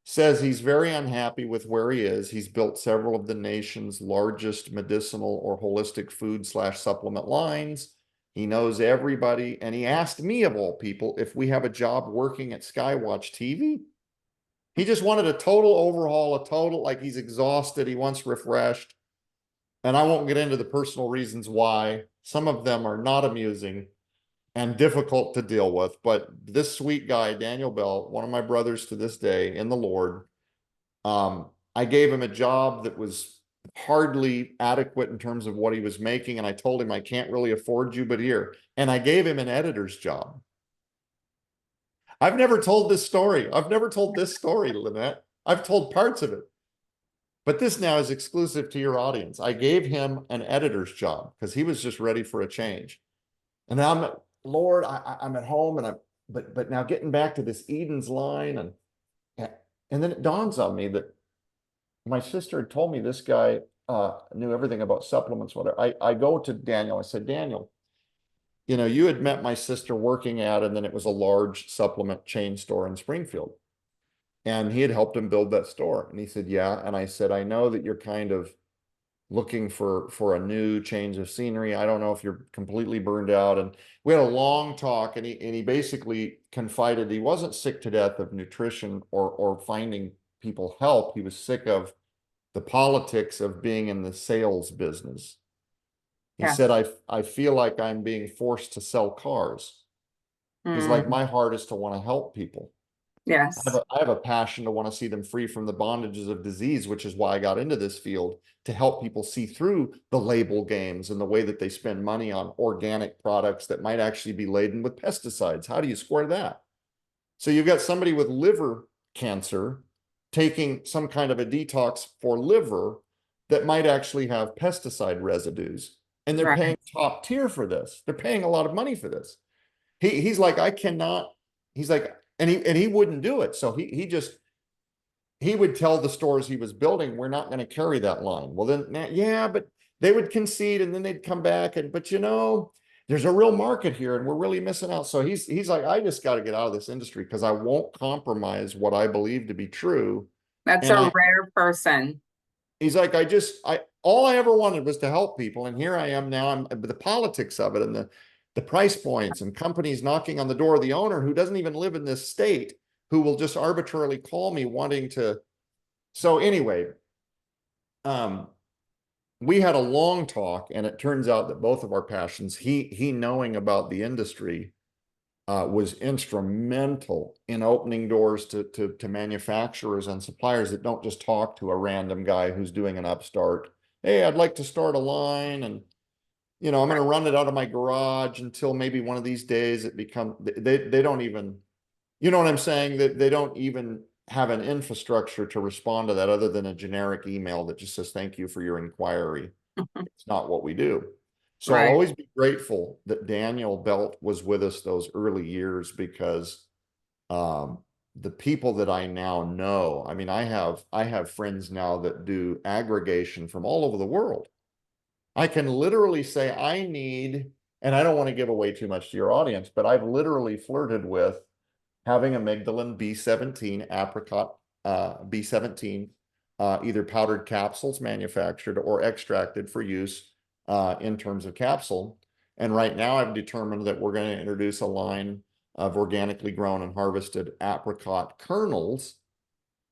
Says he's very unhappy with where he is. He's built several of the nation's largest medicinal or holistic food/supplement lines. He knows everybody. And he asked me, of all people, if we have a job working at Skywatch TV. He just wanted a total overhaul, like he's exhausted. He wants refreshed. And I won't get into the personal reasons why. Some of them are not amusing and difficult to deal with. But this sweet guy, Daniel Bell, one of my brothers to this day in the Lord, I gave him a job that was hardly adequate in terms of what he was making. And I told him, I can't really afford you, but here. And I gave him an editor's job. I've never told this story. I've never told this story, Lynette. I've told parts of it. But this now is exclusive to your audience. I gave him an editor's job because he was just ready for a change. And now I'm, Lord, I'm at home, and but now getting back to this Eden's line, and then it dawns on me that my sister had told me this guy knew everything about supplements. Whatever. I go to Daniel. I said, Daniel, you know, you had met my sister working at, and then it was a large supplement chain store in Springfield. And he had helped him build that store. And he said, yeah. And I said, I know that you're kind of looking for a new change of scenery. I don't know if you're completely burned out. And we had a long talk, and he basically confided he wasn't sick to death of nutrition or finding people help. He was sick of the politics of being in the sales business. He Yeah. said, I feel like I'm being forced to sell cars. He's like, my heart is to want to help people. Yes, I have a passion to want to see them free from the bondages of disease, which is why I got into this field, to help people see through the label games and the way that they spend money on organic products that might actually be laden with pesticides. How do you square that? So you've got somebody with liver cancer taking some kind of a detox for liver that might actually have pesticide residues, and they're right. paying top tier for this. They're paying a lot of money for this. He's like, I cannot, he's like, and he wouldn't do it. So he would tell the stores he was building, we're not going to carry that line. Well, then, yeah, but they would concede, and then they'd come back, but you know, there's a real market here, and we're really missing out. So he's like, I just got to get out of this industry because I won't compromise what I believe to be true. That's And a rare person. he's like, all I ever wanted was to help people. And here I am now. I'm the politics of it, and the price points, and companies knocking on the door of the owner who doesn't even live in this state, who will just arbitrarily call me wanting to. So anyway, we had a long talk, and it turns out that both of our passions, he knowing about the industry, was instrumental in opening doors to manufacturers and suppliers that don't just talk to a random guy who's doing an upstart. Hey, I'd like to start a line, and you know, I'm going to run it out of my garage until maybe one of these days it becomes, they don't even, You know what I'm saying? That they don't even have an infrastructure to respond to that other than a generic email that just says, thank you for your inquiry. It's not what we do. So I'll Right. always be grateful that Daniel Belt was with us those early years because um, the people that I now know, I mean, I have friends now that do aggregation from all over the world. I can literally say I need, and I don't want to give away too much to your audience, but I've literally flirted with having amygdalin B17 apricot B17 either powdered capsules manufactured or extracted for use in terms of capsule. And right now I've determined that we're going to introduce a line of organically grown and harvested apricot kernels.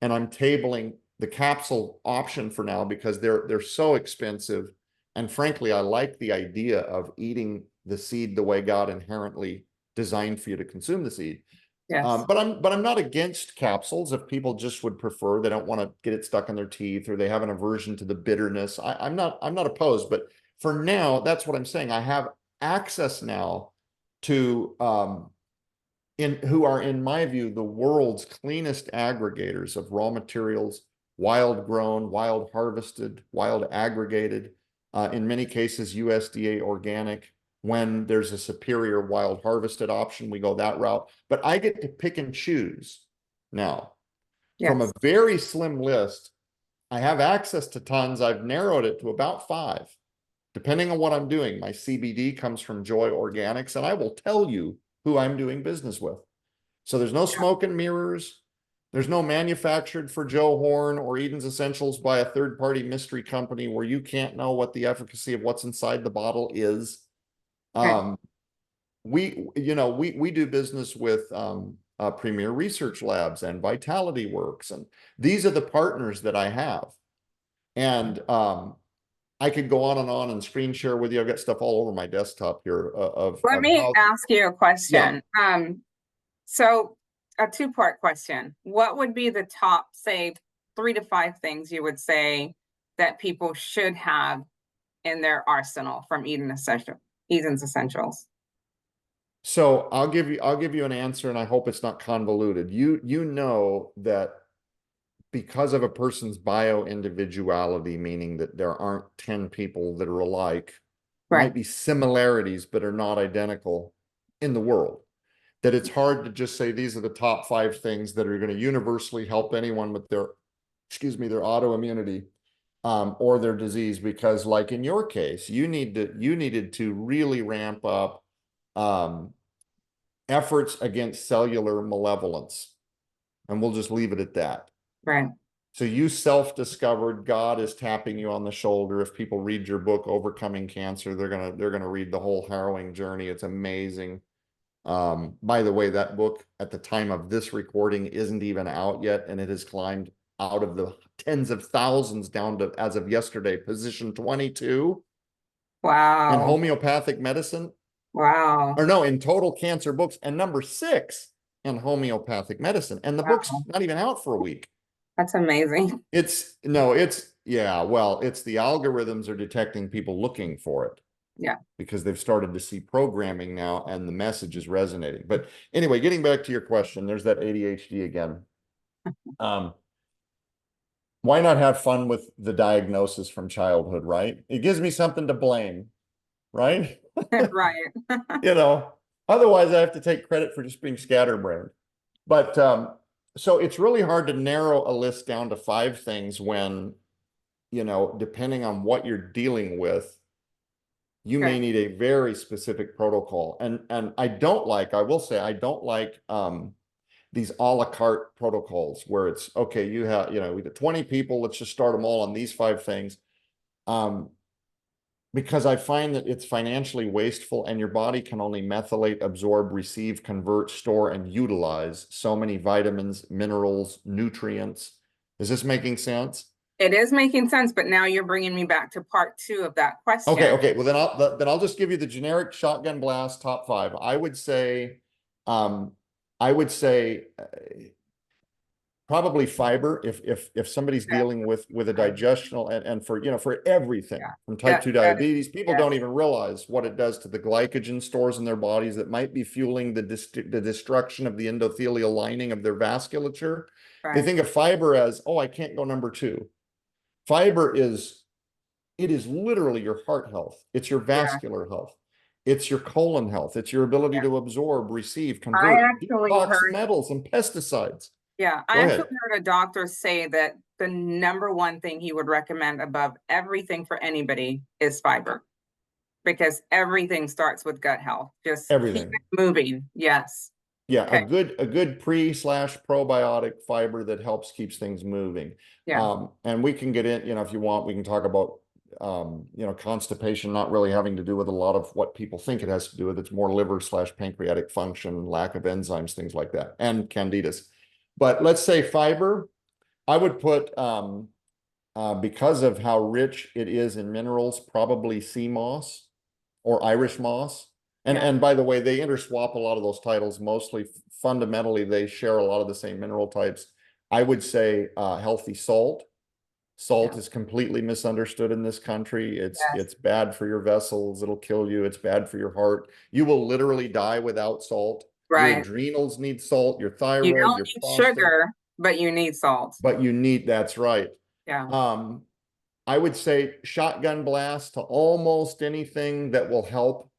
And I'm tabling the capsule option for now because they're so expensive. And frankly, I like the idea of eating the seed the way God inherently designed for you to consume the seed. Yes. But I'm not against capsules if people just would prefer, they don't want to get it stuck in their teeth or they have an aversion to the bitterness. I'm not opposed, but for now, that's what I'm saying. I have access now to who are, in my view, the world's cleanest aggregators of raw materials, wild grown, wild harvested, wild aggregated, in many cases USDA organic. When there's a superior wild harvested option, we go that route. But I get to pick and choose now from a Yes. very slim list. I have access to tons. I've narrowed it to about 5, depending on what I'm doing. My CBD comes from Joy Organics, and I will tell you who I'm doing business with. So there's no smoke and mirrors. There's no manufactured for Joe Horn or Eden's Essentials by a third-party mystery company where you can't know what the efficacy of what's inside the bottle is. Okay. We do business with Premier Research Labs and Vitality Works, and these are the partners that I have. And I could go on and screen share with you. I've got stuff all over my desktop here Let of me how. ask you a Yeah. question. So a two-part question. What would be the top, say, 3 to 5 things you would say that people should have in their arsenal from Eden's Essentials? So I'll give you an answer, and I hope it's not convoluted. You know that because of a person's bio individuality, meaning that there aren't 10 people that are alike, Right. might be similarities but are not identical in the world. That it's hard to just say these are the top 5 things that are going to universally help anyone with their autoimmunity or their disease, because like in your case, you needed to really ramp up um, efforts against cellular malevolence. And we'll just leave it at that. Right. So you self-discovered, God is tapping you on the shoulder. If people read your book, Overcoming Cancer, they're gonna read the whole harrowing journey. It's amazing. By the way, that book at the time of this recording isn't even out yet, and it has climbed out of the tens of thousands down to, as of yesterday, position 22 in Wow. homeopathic medicine. Wow. Or no, in total cancer books, and number 6 in homeopathic medicine. And the book's Wow. not even out for a week. That's amazing. Yeah, well, it's the algorithms are detecting people looking for it Yeah. because they've started to see programming now and the message is resonating. But anyway, getting back to your question, there's that ADHD again. Why not have fun with the diagnosis from childhood, right? It gives me something to blame, right? Right. Otherwise I have to take credit for just being scatterbrained. But so it's really hard to narrow a list down to 5 things when, depending on what you're dealing with, you may Okay. need a very specific protocol. And I will say, I don't like these a la carte protocols where it's, okay, you have, we got 20 people, let's just start them all on these 5 things. Because I find that it's financially wasteful and your body can only methylate, absorb, receive, convert, store, and utilize so many vitamins, minerals, nutrients. Is this making sense? It is making sense, but now you're bringing me back to part 2 of that question. Okay. Well, then I'll just give you the generic shotgun blast top 5. I would say Probably fiber if somebody's Okay. dealing with a Okay. digestional and for for everything Yeah. from type 2 That is, diabetes, people don't yes, even realize what it does to the glycogen stores in their bodies that might be fueling the destruction of the endothelial lining of their vasculature. They right. think of fiber as, oh, I can't go number two. Fiber is, it is literally your heart health. It's your Yeah. vascular health. It's your colon health. It's your ability Yeah. to absorb, receive, I convert, actually detox heard, metals and pesticides. yeah, I Go actually ahead. heard a doctor say that the number one thing he would recommend above everything for anybody is fiber, because everything starts with gut health. Just keep Everything. it moving. Yes. Yeah, Okay. a good pre/slash probiotic fiber that helps keeps things moving. Yeah. And we can get in, if you want, we can talk about constipation not really having to do with a lot of what people think it has to do with. It's more liver/pancreatic function, lack of enzymes, things like that, and candidas. But let's say fiber, I would put because of how rich it is in minerals, probably sea moss or Irish moss. Yeah. And by the way, they interswap a lot of those titles. Mostly, fundamentally, they share a lot of the same mineral types. I would say healthy salt. Salt Yeah. is completely misunderstood in this country. Yes. It's bad for your vessels. It'll kill you. It's bad for your heart. You will literally die without salt. Your Right. adrenals need salt, your You thyroid, don't your need prostate, sugar, but you need salt. but you need, that's right. Yeah. Um, I would say shotgun blast to almost anything that will help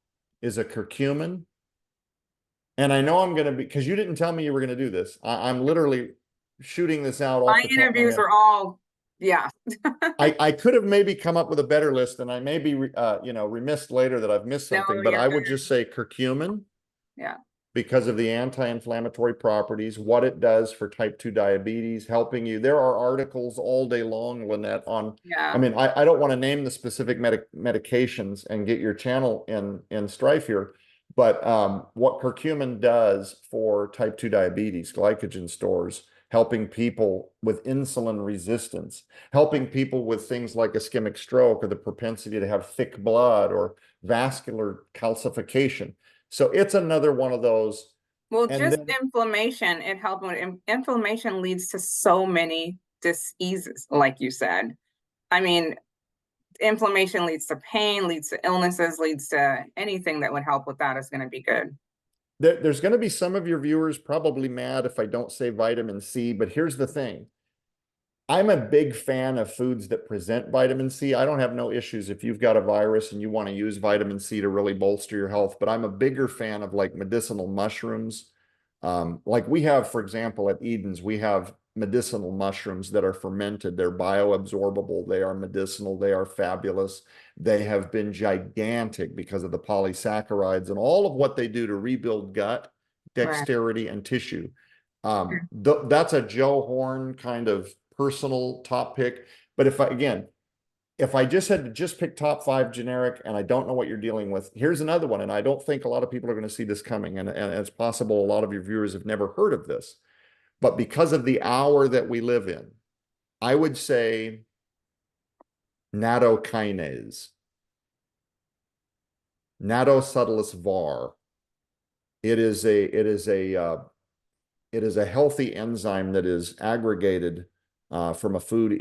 is a curcumin. And I know I'm going to be, because you didn't tell me you were going to do this. I'm literally shooting this out My off the top of my interviews head. are all, yeah. I could have maybe come up with a better list, and I may be, remiss later that I've missed No, something, but you're I would good. just say curcumin Yeah. because of the anti-inflammatory properties, what it does for type 2 diabetes, helping you. There are articles all day long, Lynette, on, I Yeah. mean, I don't want to name the specific medications and get your channel in strife here, but what curcumin does for type 2 diabetes, glycogen stores, helping people with insulin resistance, helping people with things like ischemic stroke or the propensity to have thick blood or vascular calcification. So it's another one of those. Well, And just then inflammation, it helped with inflammation leads to so many diseases, like you said. I mean, inflammation leads to pain, leads to illnesses, leads to anything that would help with that is going to be good. there's going to be some of your viewers probably mad if I don't say vitamin C, but here's the thing. I'm a big fan of foods that present vitamin C. I don't have no issues if you've got a virus and you want to use vitamin C to really bolster your health, but I'm a bigger fan of like medicinal mushrooms. Like we have, for example, at Eden's, we have medicinal mushrooms that are fermented. They're bioabsorbable. They are medicinal. They are fabulous. They have been gigantic because of the polysaccharides and all of what they do to rebuild gut, Right. dexterity, and tissue. That's a Joe Horn kind of personal top pick. But if I just had to just pick top five generic and I don't know what you're dealing with, here's another one. And I don't think a lot of people are going to see this coming. And it's possible a lot of your viewers have never heard of this. But because of the hour that we live in, I would say nattokinase, nattosubtilis var. It is a healthy enzyme that is aggregated from a food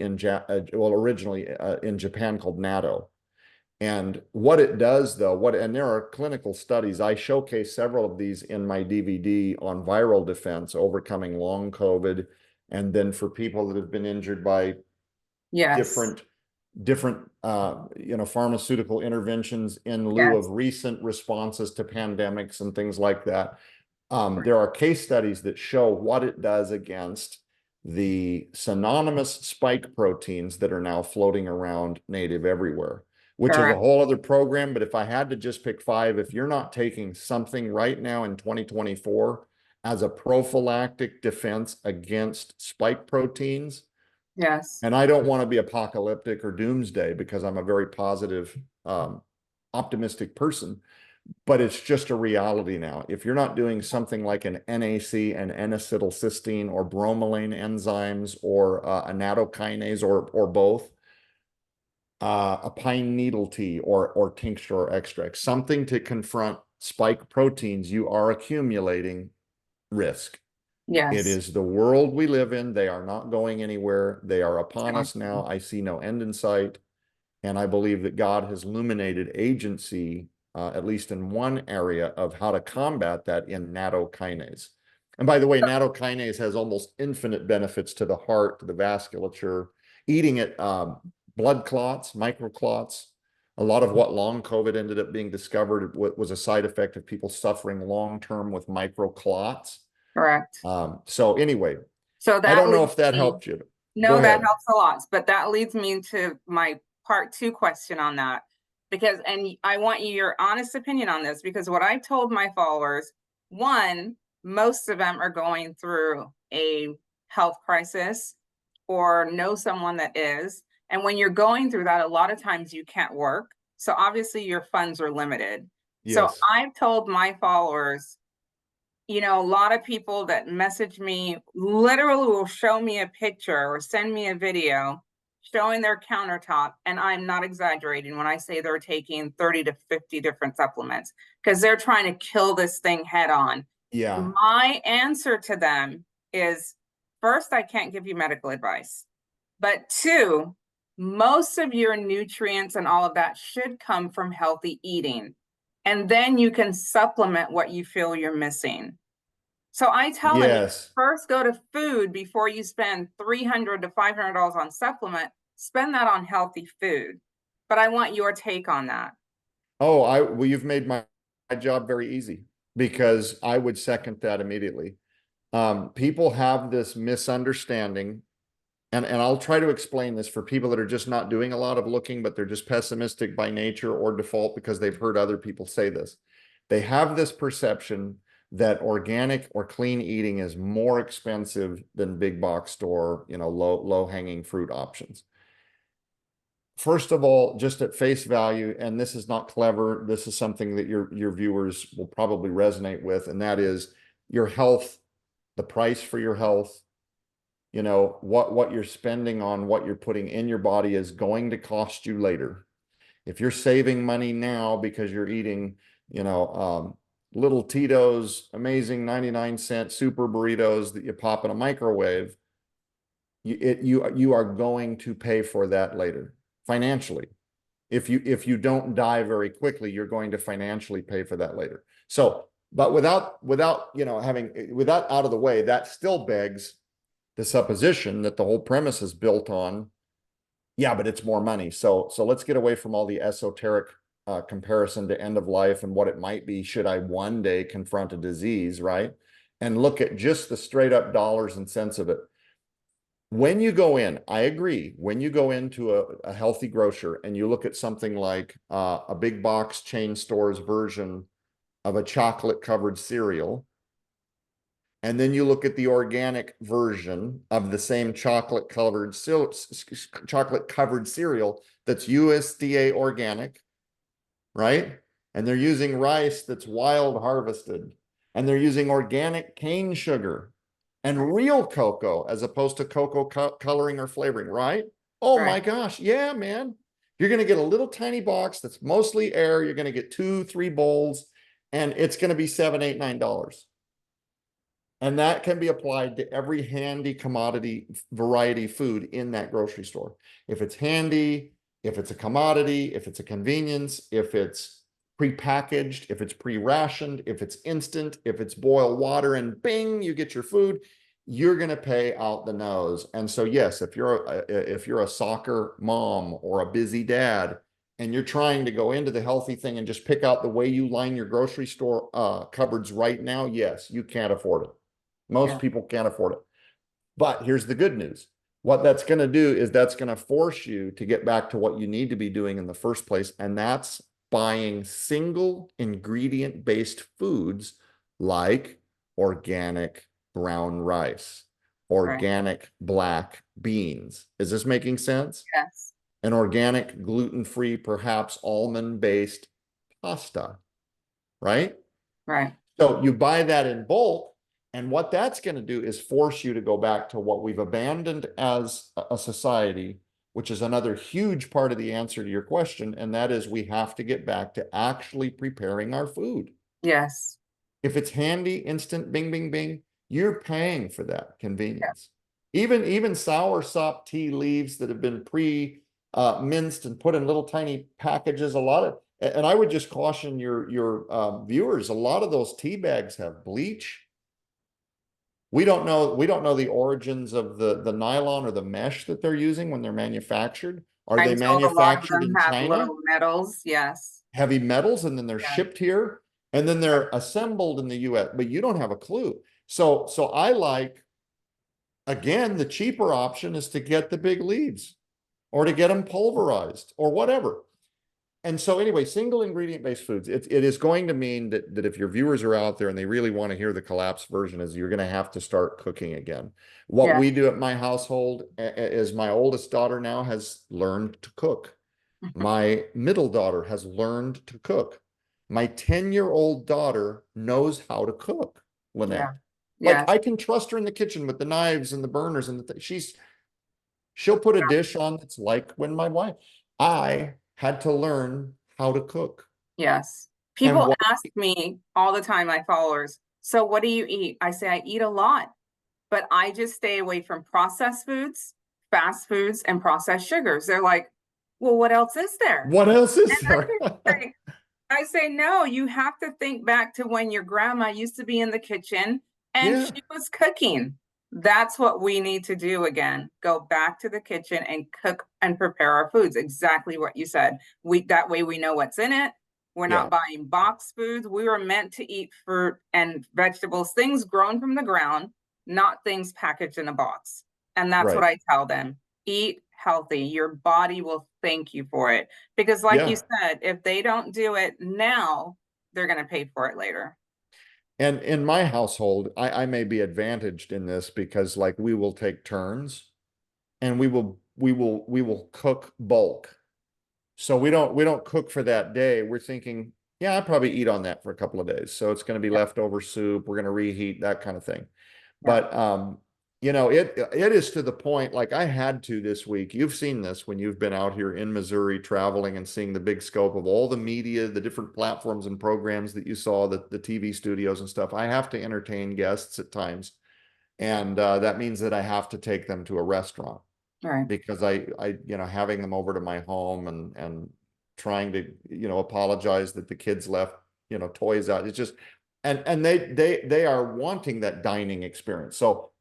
originally in Japan called natto. And what it does, though, and there are clinical studies. I showcase several of these in my DVD on viral defense, overcoming long COVID, and then for people that have been injured by Yes. different pharmaceutical interventions in lieu of Yes. recent responses to pandemics and things like that. There are case studies that show what it does against the synonymous spike proteins that are now floating around native everywhere, which is a Correct. whole other program. But if I had to just pick five, if you're not taking something right now in 2024 as a prophylactic defense against spike proteins, Yes. and I don't want to be apocalyptic or doomsday because I'm a very positive, optimistic person, but it's just a reality now. If you're not doing something like an NAC and N-acetylcysteine or bromelain enzymes or a nattokinase or both, a pine needle tea or tincture or extract, something to confront spike proteins, you are accumulating risk. It Yes. is the world we live in. They are not going anywhere. They are upon us Exactly. now. I see no end in sight. And I believe that God has illuminated agency, at least in one area, of how to combat that in nattokinase. And by the way, nattokinase has almost infinite benefits to the heart, to the vasculature. Eating it, blood clots, microclots. A lot of what long COVID ended up being discovered was a side effect of people suffering long term with microclots. Correct. So anyway, So I that don't know leads if that me, helped you. Go no, that ahead. helps a lot, but that leads me to my part two question on that. Because, and I want your honest opinion on this, because what I told my followers, one, most of them are going through a health crisis or know someone that is. And when you're going through that, a lot of times you can't work. So obviously your funds are limited. So Yes. I've told my followers, a lot of people that message me literally will show me a picture or send me a video showing their countertop. And I'm not exaggerating when I say they're taking 30 to 50 different supplements because they're trying to kill this thing head on. Yeah. My answer to them is first, I can't give you medical advice, but two, most of your nutrients and all of that should come from healthy eating. And then you can supplement what you feel you're missing. So I tell them, Yes. first go to food before you spend $300 to $500 on supplement. Spend that on healthy food. But I want your take on that. Oh, well, you've made my job very easy because I would second that immediately. People have this misunderstanding, and I'll try to explain this for people that are just not doing a lot of looking, but they're just pessimistic by nature or default because they've heard other people say this. They have this perception that organic or clean eating is more expensive than big box store, low hanging fruit options. First of all, just at face value, and this is not clever, this is something that your viewers will probably resonate with, and that is your health, the price for your health, what you're spending on what you're putting in your body is going to cost you later. If you're saving money now because you're eating, little Tito's amazing 99-cent super burritos that you pop in a microwave, you are going to pay for that later financially. If you don't die very quickly, you're going to financially pay for that later. So, but without having without out of the way, that still begs the supposition that the whole premise is built on, yeah, but it's more money. So let's get away from all the esoteric comparison to end of life and what it might be should I one day confront a disease, right? And look at just the straight up dollars and cents of it. When you go in, I agree, when you go into a healthy grocer and you look at something like a big box chain store's version of a chocolate covered cereal, and then you look at the organic version of the same chocolate covered cereal that's USDA organic, right? And they're using rice that's wild harvested, and they're using organic cane sugar and real cocoa as opposed to cocoa coloring or flavoring, right? Oh Right. my gosh, yeah, man. You're going to get a little tiny box that's mostly air. You're going to get 2-3 bowls, and it's going to be $7, $8, $9. And that can be applied to every handy commodity variety food in that grocery store. If it's handy, if it's a commodity, if it's a convenience, if it's pre-packaged, if it's pre-rationed, if it's instant, if it's boil water and bing, you get your food, you're going to pay out the nose. And so, yes, if you're a soccer mom or a busy dad, and you're trying to go into the healthy thing and just pick out the way you line your grocery store cupboards right now, yes, you can't afford it. Most Yeah. people can't afford it. But here's the good news. What that's going to do is that's going to force you to get back to what you need to be doing in the first place. And that's buying single ingredient based foods like organic brown rice, Right. organic black beans. Is this making sense? Yes. An organic gluten-free, perhaps almond-based pasta, right? Right. So you buy that in bulk, and what that's going to do is force you to go back to what we've abandoned as a society, which is another huge part of the answer to your question, and that is we have to get back to actually preparing our food. Yes. If it's handy, instant, bing, bing, bing, you're paying for that convenience. Even sour sop tea leaves that have been minced and put in little tiny packages, a lot of, and I would just caution your viewers, a lot of those tea bags have bleach. We don't know the origins of the nylon or the mesh that they're using when they're manufactured. Are they I'm told a lot of manufactured them in have China? low metals. Yes. Heavy metals, and then they're Yeah. shipped here, and then they're assembled in the US, but you don't have a clue. So I like, again, the cheaper option is to get the big leaves or to get them pulverized or whatever. And so anyway, single ingredient based foods, it is going to mean that if your viewers are out there and they really want to hear the collapsed version, is you're going to have to start cooking again. What Yeah. we do at my household is my oldest daughter now has learned to cook. My middle daughter has learned to cook. My 10-year-old daughter knows how to cook, Yeah. Lynette. Like, Yes. I can trust her in the kitchen with the knives and the burners and she'll put a dish on that's like when I had to learn how to cook. Yes. And People what, ask me all the time, my followers, so what do you eat? I say I eat a lot, but I just stay away from processed foods, fast foods, and processed sugars. They're like, well, what else is there? what else is And I there? just say, no, you have to think back to when your grandma used to be in the kitchen and Yeah, she was cooking. That's what we need to do again. Go back to the kitchen and cook and prepare our foods. Exactly what you said. That way we know what's in it. We're yeah, not buying box foods. We were meant to eat fruit and vegetables, things grown from the ground, not things packaged in a box. And that's what right. I tell them. Eat healthy. Your body will thank you for it. Because, like you Yeah. said, if they don't do it now, they're going to pay for it later. And in my household, I may be advantaged in this because like we will take turns and we will cook bulk. So we don't cook for that day. We're thinking, yeah, I probably eat on that for a couple of days. So it's going to be Yeah. leftover soup. We're going to reheat that kind of thing. Yeah. But it is to the point, like I had to this week. You've seen this when you've been out here in Missouri traveling and seeing the big scope of all the media, the different platforms and programs that you saw, the TV studios and stuff. I have to entertain guests at times. And that means that I have to take them to a restaurant Right. because having them over to my home and trying to, apologize that the kids left, toys out. It's just, and they are wanting that dining experience. So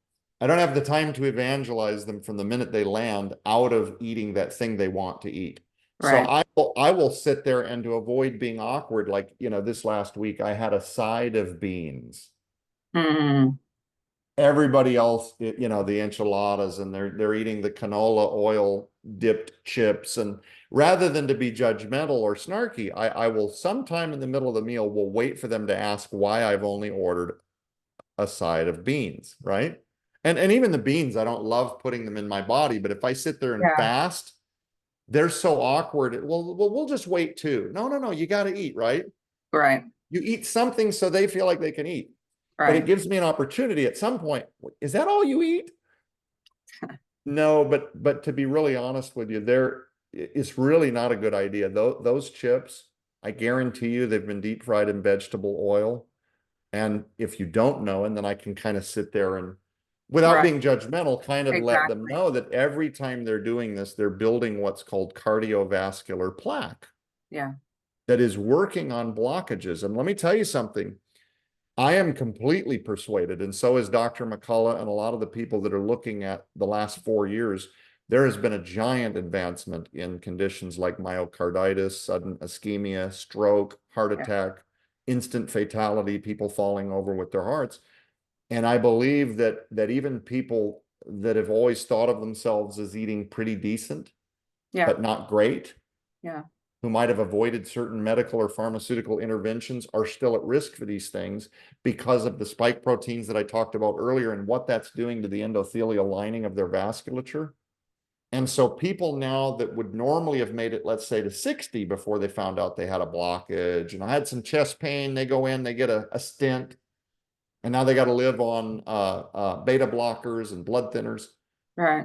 I don't have the time to evangelize them from the minute they land out of eating that thing they want to eat. So Right. I will sit there, and to avoid being awkward, like, this last week, I had a side of beans. Mm, Everybody else, the enchiladas, and they're eating the canola oil dipped chips. And rather than to be judgmental or snarky, I will sometime in the middle of the meal will wait for them to ask why I've only ordered a side of beans, right? And even the beans, I don't love putting them in my body, but if I sit there and yeah. fast, they're so awkward. Well, we'll just wait too. No, you got to eat, right? Right. You eat something so they feel like they can eat. But it Right. gives me an opportunity at some point. Is that all you eat? No, but to be really honest with you, it's really not a good idea. Those chips, I guarantee you, they've been deep fried in vegetable oil. And if you don't know, and then I can kind of sit there and, without Right. being judgmental, kind of let them Exactly. know that every time they're doing this, they're building what's called cardiovascular plaque Yeah. that is working on blockages. And let me tell you something. I am completely persuaded, and so is Dr. McCullough and a lot of the people that are looking at the last 4 years. There has been a giant advancement in conditions like myocarditis, sudden ischemia, stroke, heart Yeah. attack, instant fatality, people falling over with their hearts. And I believe that even people that have always thought of themselves as eating pretty decent, Yeah. but not great, Yeah. who might have avoided certain medical or pharmaceutical interventions, are still at risk for these things because of the spike proteins that I talked about earlier and what that's doing to the endothelial lining of their vasculature. And so people now that would normally have made it, let's say, to 60 before they found out they had a blockage, and I had some chest pain, they go in, they get a stent, and now they got to live on beta blockers and blood thinners. Right.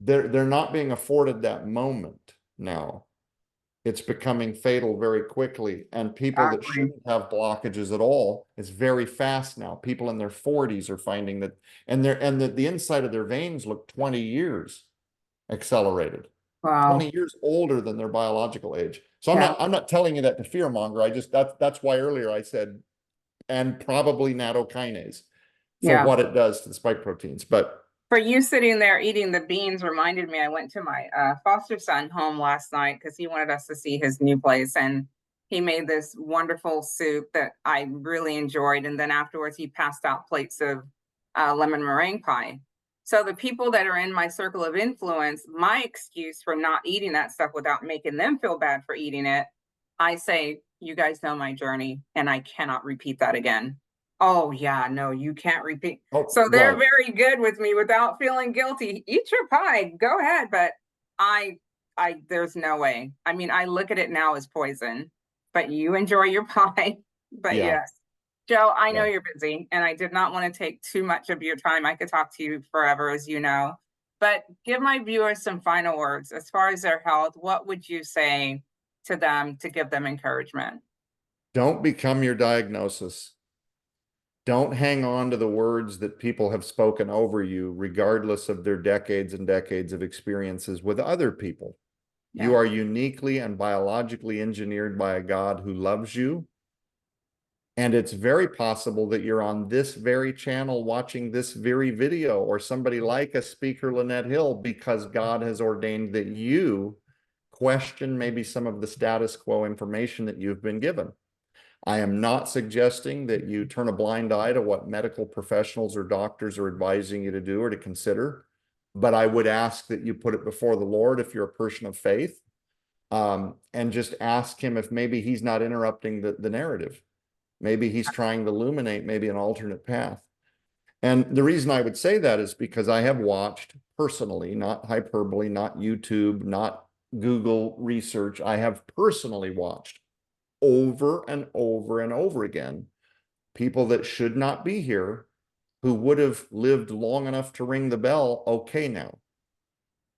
They're not being afforded that moment now. It's becoming fatal very quickly. And people that Exactly. shouldn't have blockages at all, it's very fast now. People in their 40s are finding that, and the inside of their veins look 20 years accelerated. Wow. 20 years older than their biological age. So Yeah. I'm not telling you that to fearmonger. I just that's why earlier I said, and probably nattokinase for Yeah. what it does to the spike proteins. But For you sitting there eating the beans reminded me, I went to my foster son home last night because he wanted us to see his new place. And he made this wonderful soup that I really enjoyed. And then afterwards, he passed out plates of lemon meringue pie. So the people that are in my circle of influence, my excuse for not eating that stuff without making them feel bad for eating it, I say, you guys know my journey and I cannot repeat that again. Oh, yeah, no, you can't repeat. oh, So they're right. very good with me without feeling guilty. Eat your pie, go ahead. But I, there's no way. I mean, I look at it now as poison, but you enjoy your pie. But Yeah. yes, Joe, I know Yeah. you're busy and I did not want to take too much of your time. I could talk to you forever, as you know, but give my viewers some final words as far as their health. What would you say to them to give them encouragement? Don't become your diagnosis. Don't hang on to the words that people have spoken over you, regardless of their decades and decades of experiences with other people. You Yeah, are uniquely and biologically engineered by a God who loves you. And it's very possible that you're on this very channel watching this very video, or somebody like a speaker, Lynette Hill, because God has ordained that you question maybe some of the status quo information that you've been given. I am not suggesting that you turn a blind eye to what medical professionals or doctors are advising you to do or to consider, but I would ask that you put it before the Lord if you're a person of faith, and just ask him if maybe he's not interrupting the narrative. Maybe he's trying to illuminate maybe an alternate path. And the reason I would say that is because I have watched personally, not hyperbole, not YouTube, not Google research. I have personally watched over and over and over again people that should not be here, who would have lived long enough to ring the bell, okay now.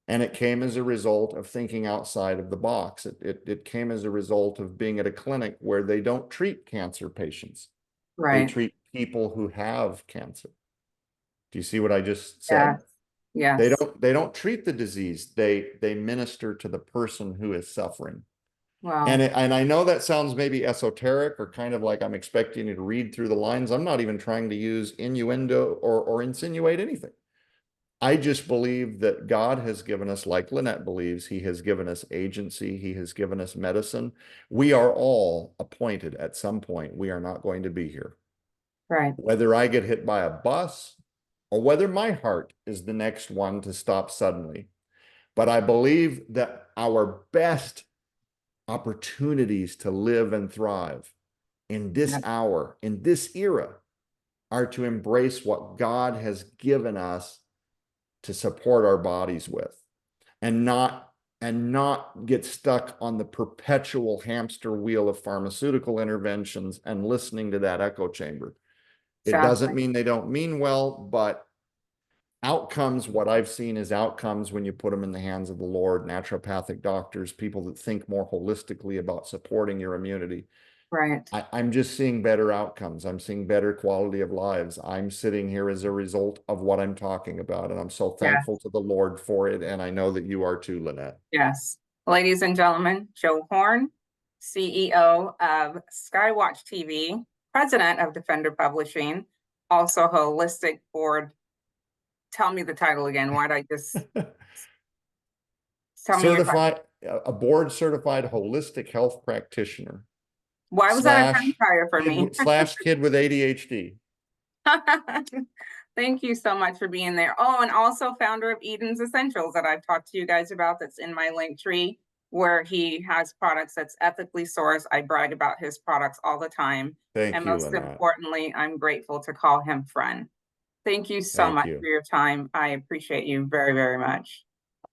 And it came as a result of thinking outside of the box. It came as a result of being at a clinic where they don't treat cancer patients. They right. treat people who have cancer. Do you see what I just Yeah, said? yes. They don't treat the disease. They minister to the person who is suffering. Well, And I know that sounds maybe esoteric or kind of like I'm expecting you to read through the lines. I'm not even trying to use innuendo or insinuate anything. I just believe that God has given us, like Lynette believes, he has given us agency. He has given us medicine. We are all appointed at some point. We are not going to be here. right. Whether I get hit by a bus or whether my heart is the next one to stop suddenly. But I believe that our best opportunities to live and thrive in this Yeah, hour, in this era, are to embrace what God has given us to support our bodies with, and not get stuck on the perpetual hamster wheel of pharmaceutical interventions and listening to that echo chamber. It exactly. doesn't mean they don't mean well, but outcomes, what I've seen is outcomes when you put them in the hands of the Lord, naturopathic doctors, people that think more holistically about supporting your immunity. Right. I'm just seeing better outcomes. I'm seeing better quality of lives. I'm sitting here as a result of what I'm talking about. And I'm so thankful Yes. to the Lord for it. And I know that you are too, Lynette. Yes. Ladies and gentlemen, Joe Horn, CEO of Skywatch TV, president of Defender Publishing, also holistic board. Tell me the title again. Why'd I just tell me your title? Certified, a board certified holistic health practitioner Why was that a tongue slash tire for me? kid with ADHD. Thank you so much for being there. Oh, and also founder of Eden's Essentials that I've talked to you guys about. That's in my link tree, where he has products that's ethically sourced. I brag about his products all the time. Thank And you, most Lynette. importantly, I'm grateful to call him friend. Thank you so Thank much you. for your time. I appreciate you very, very much.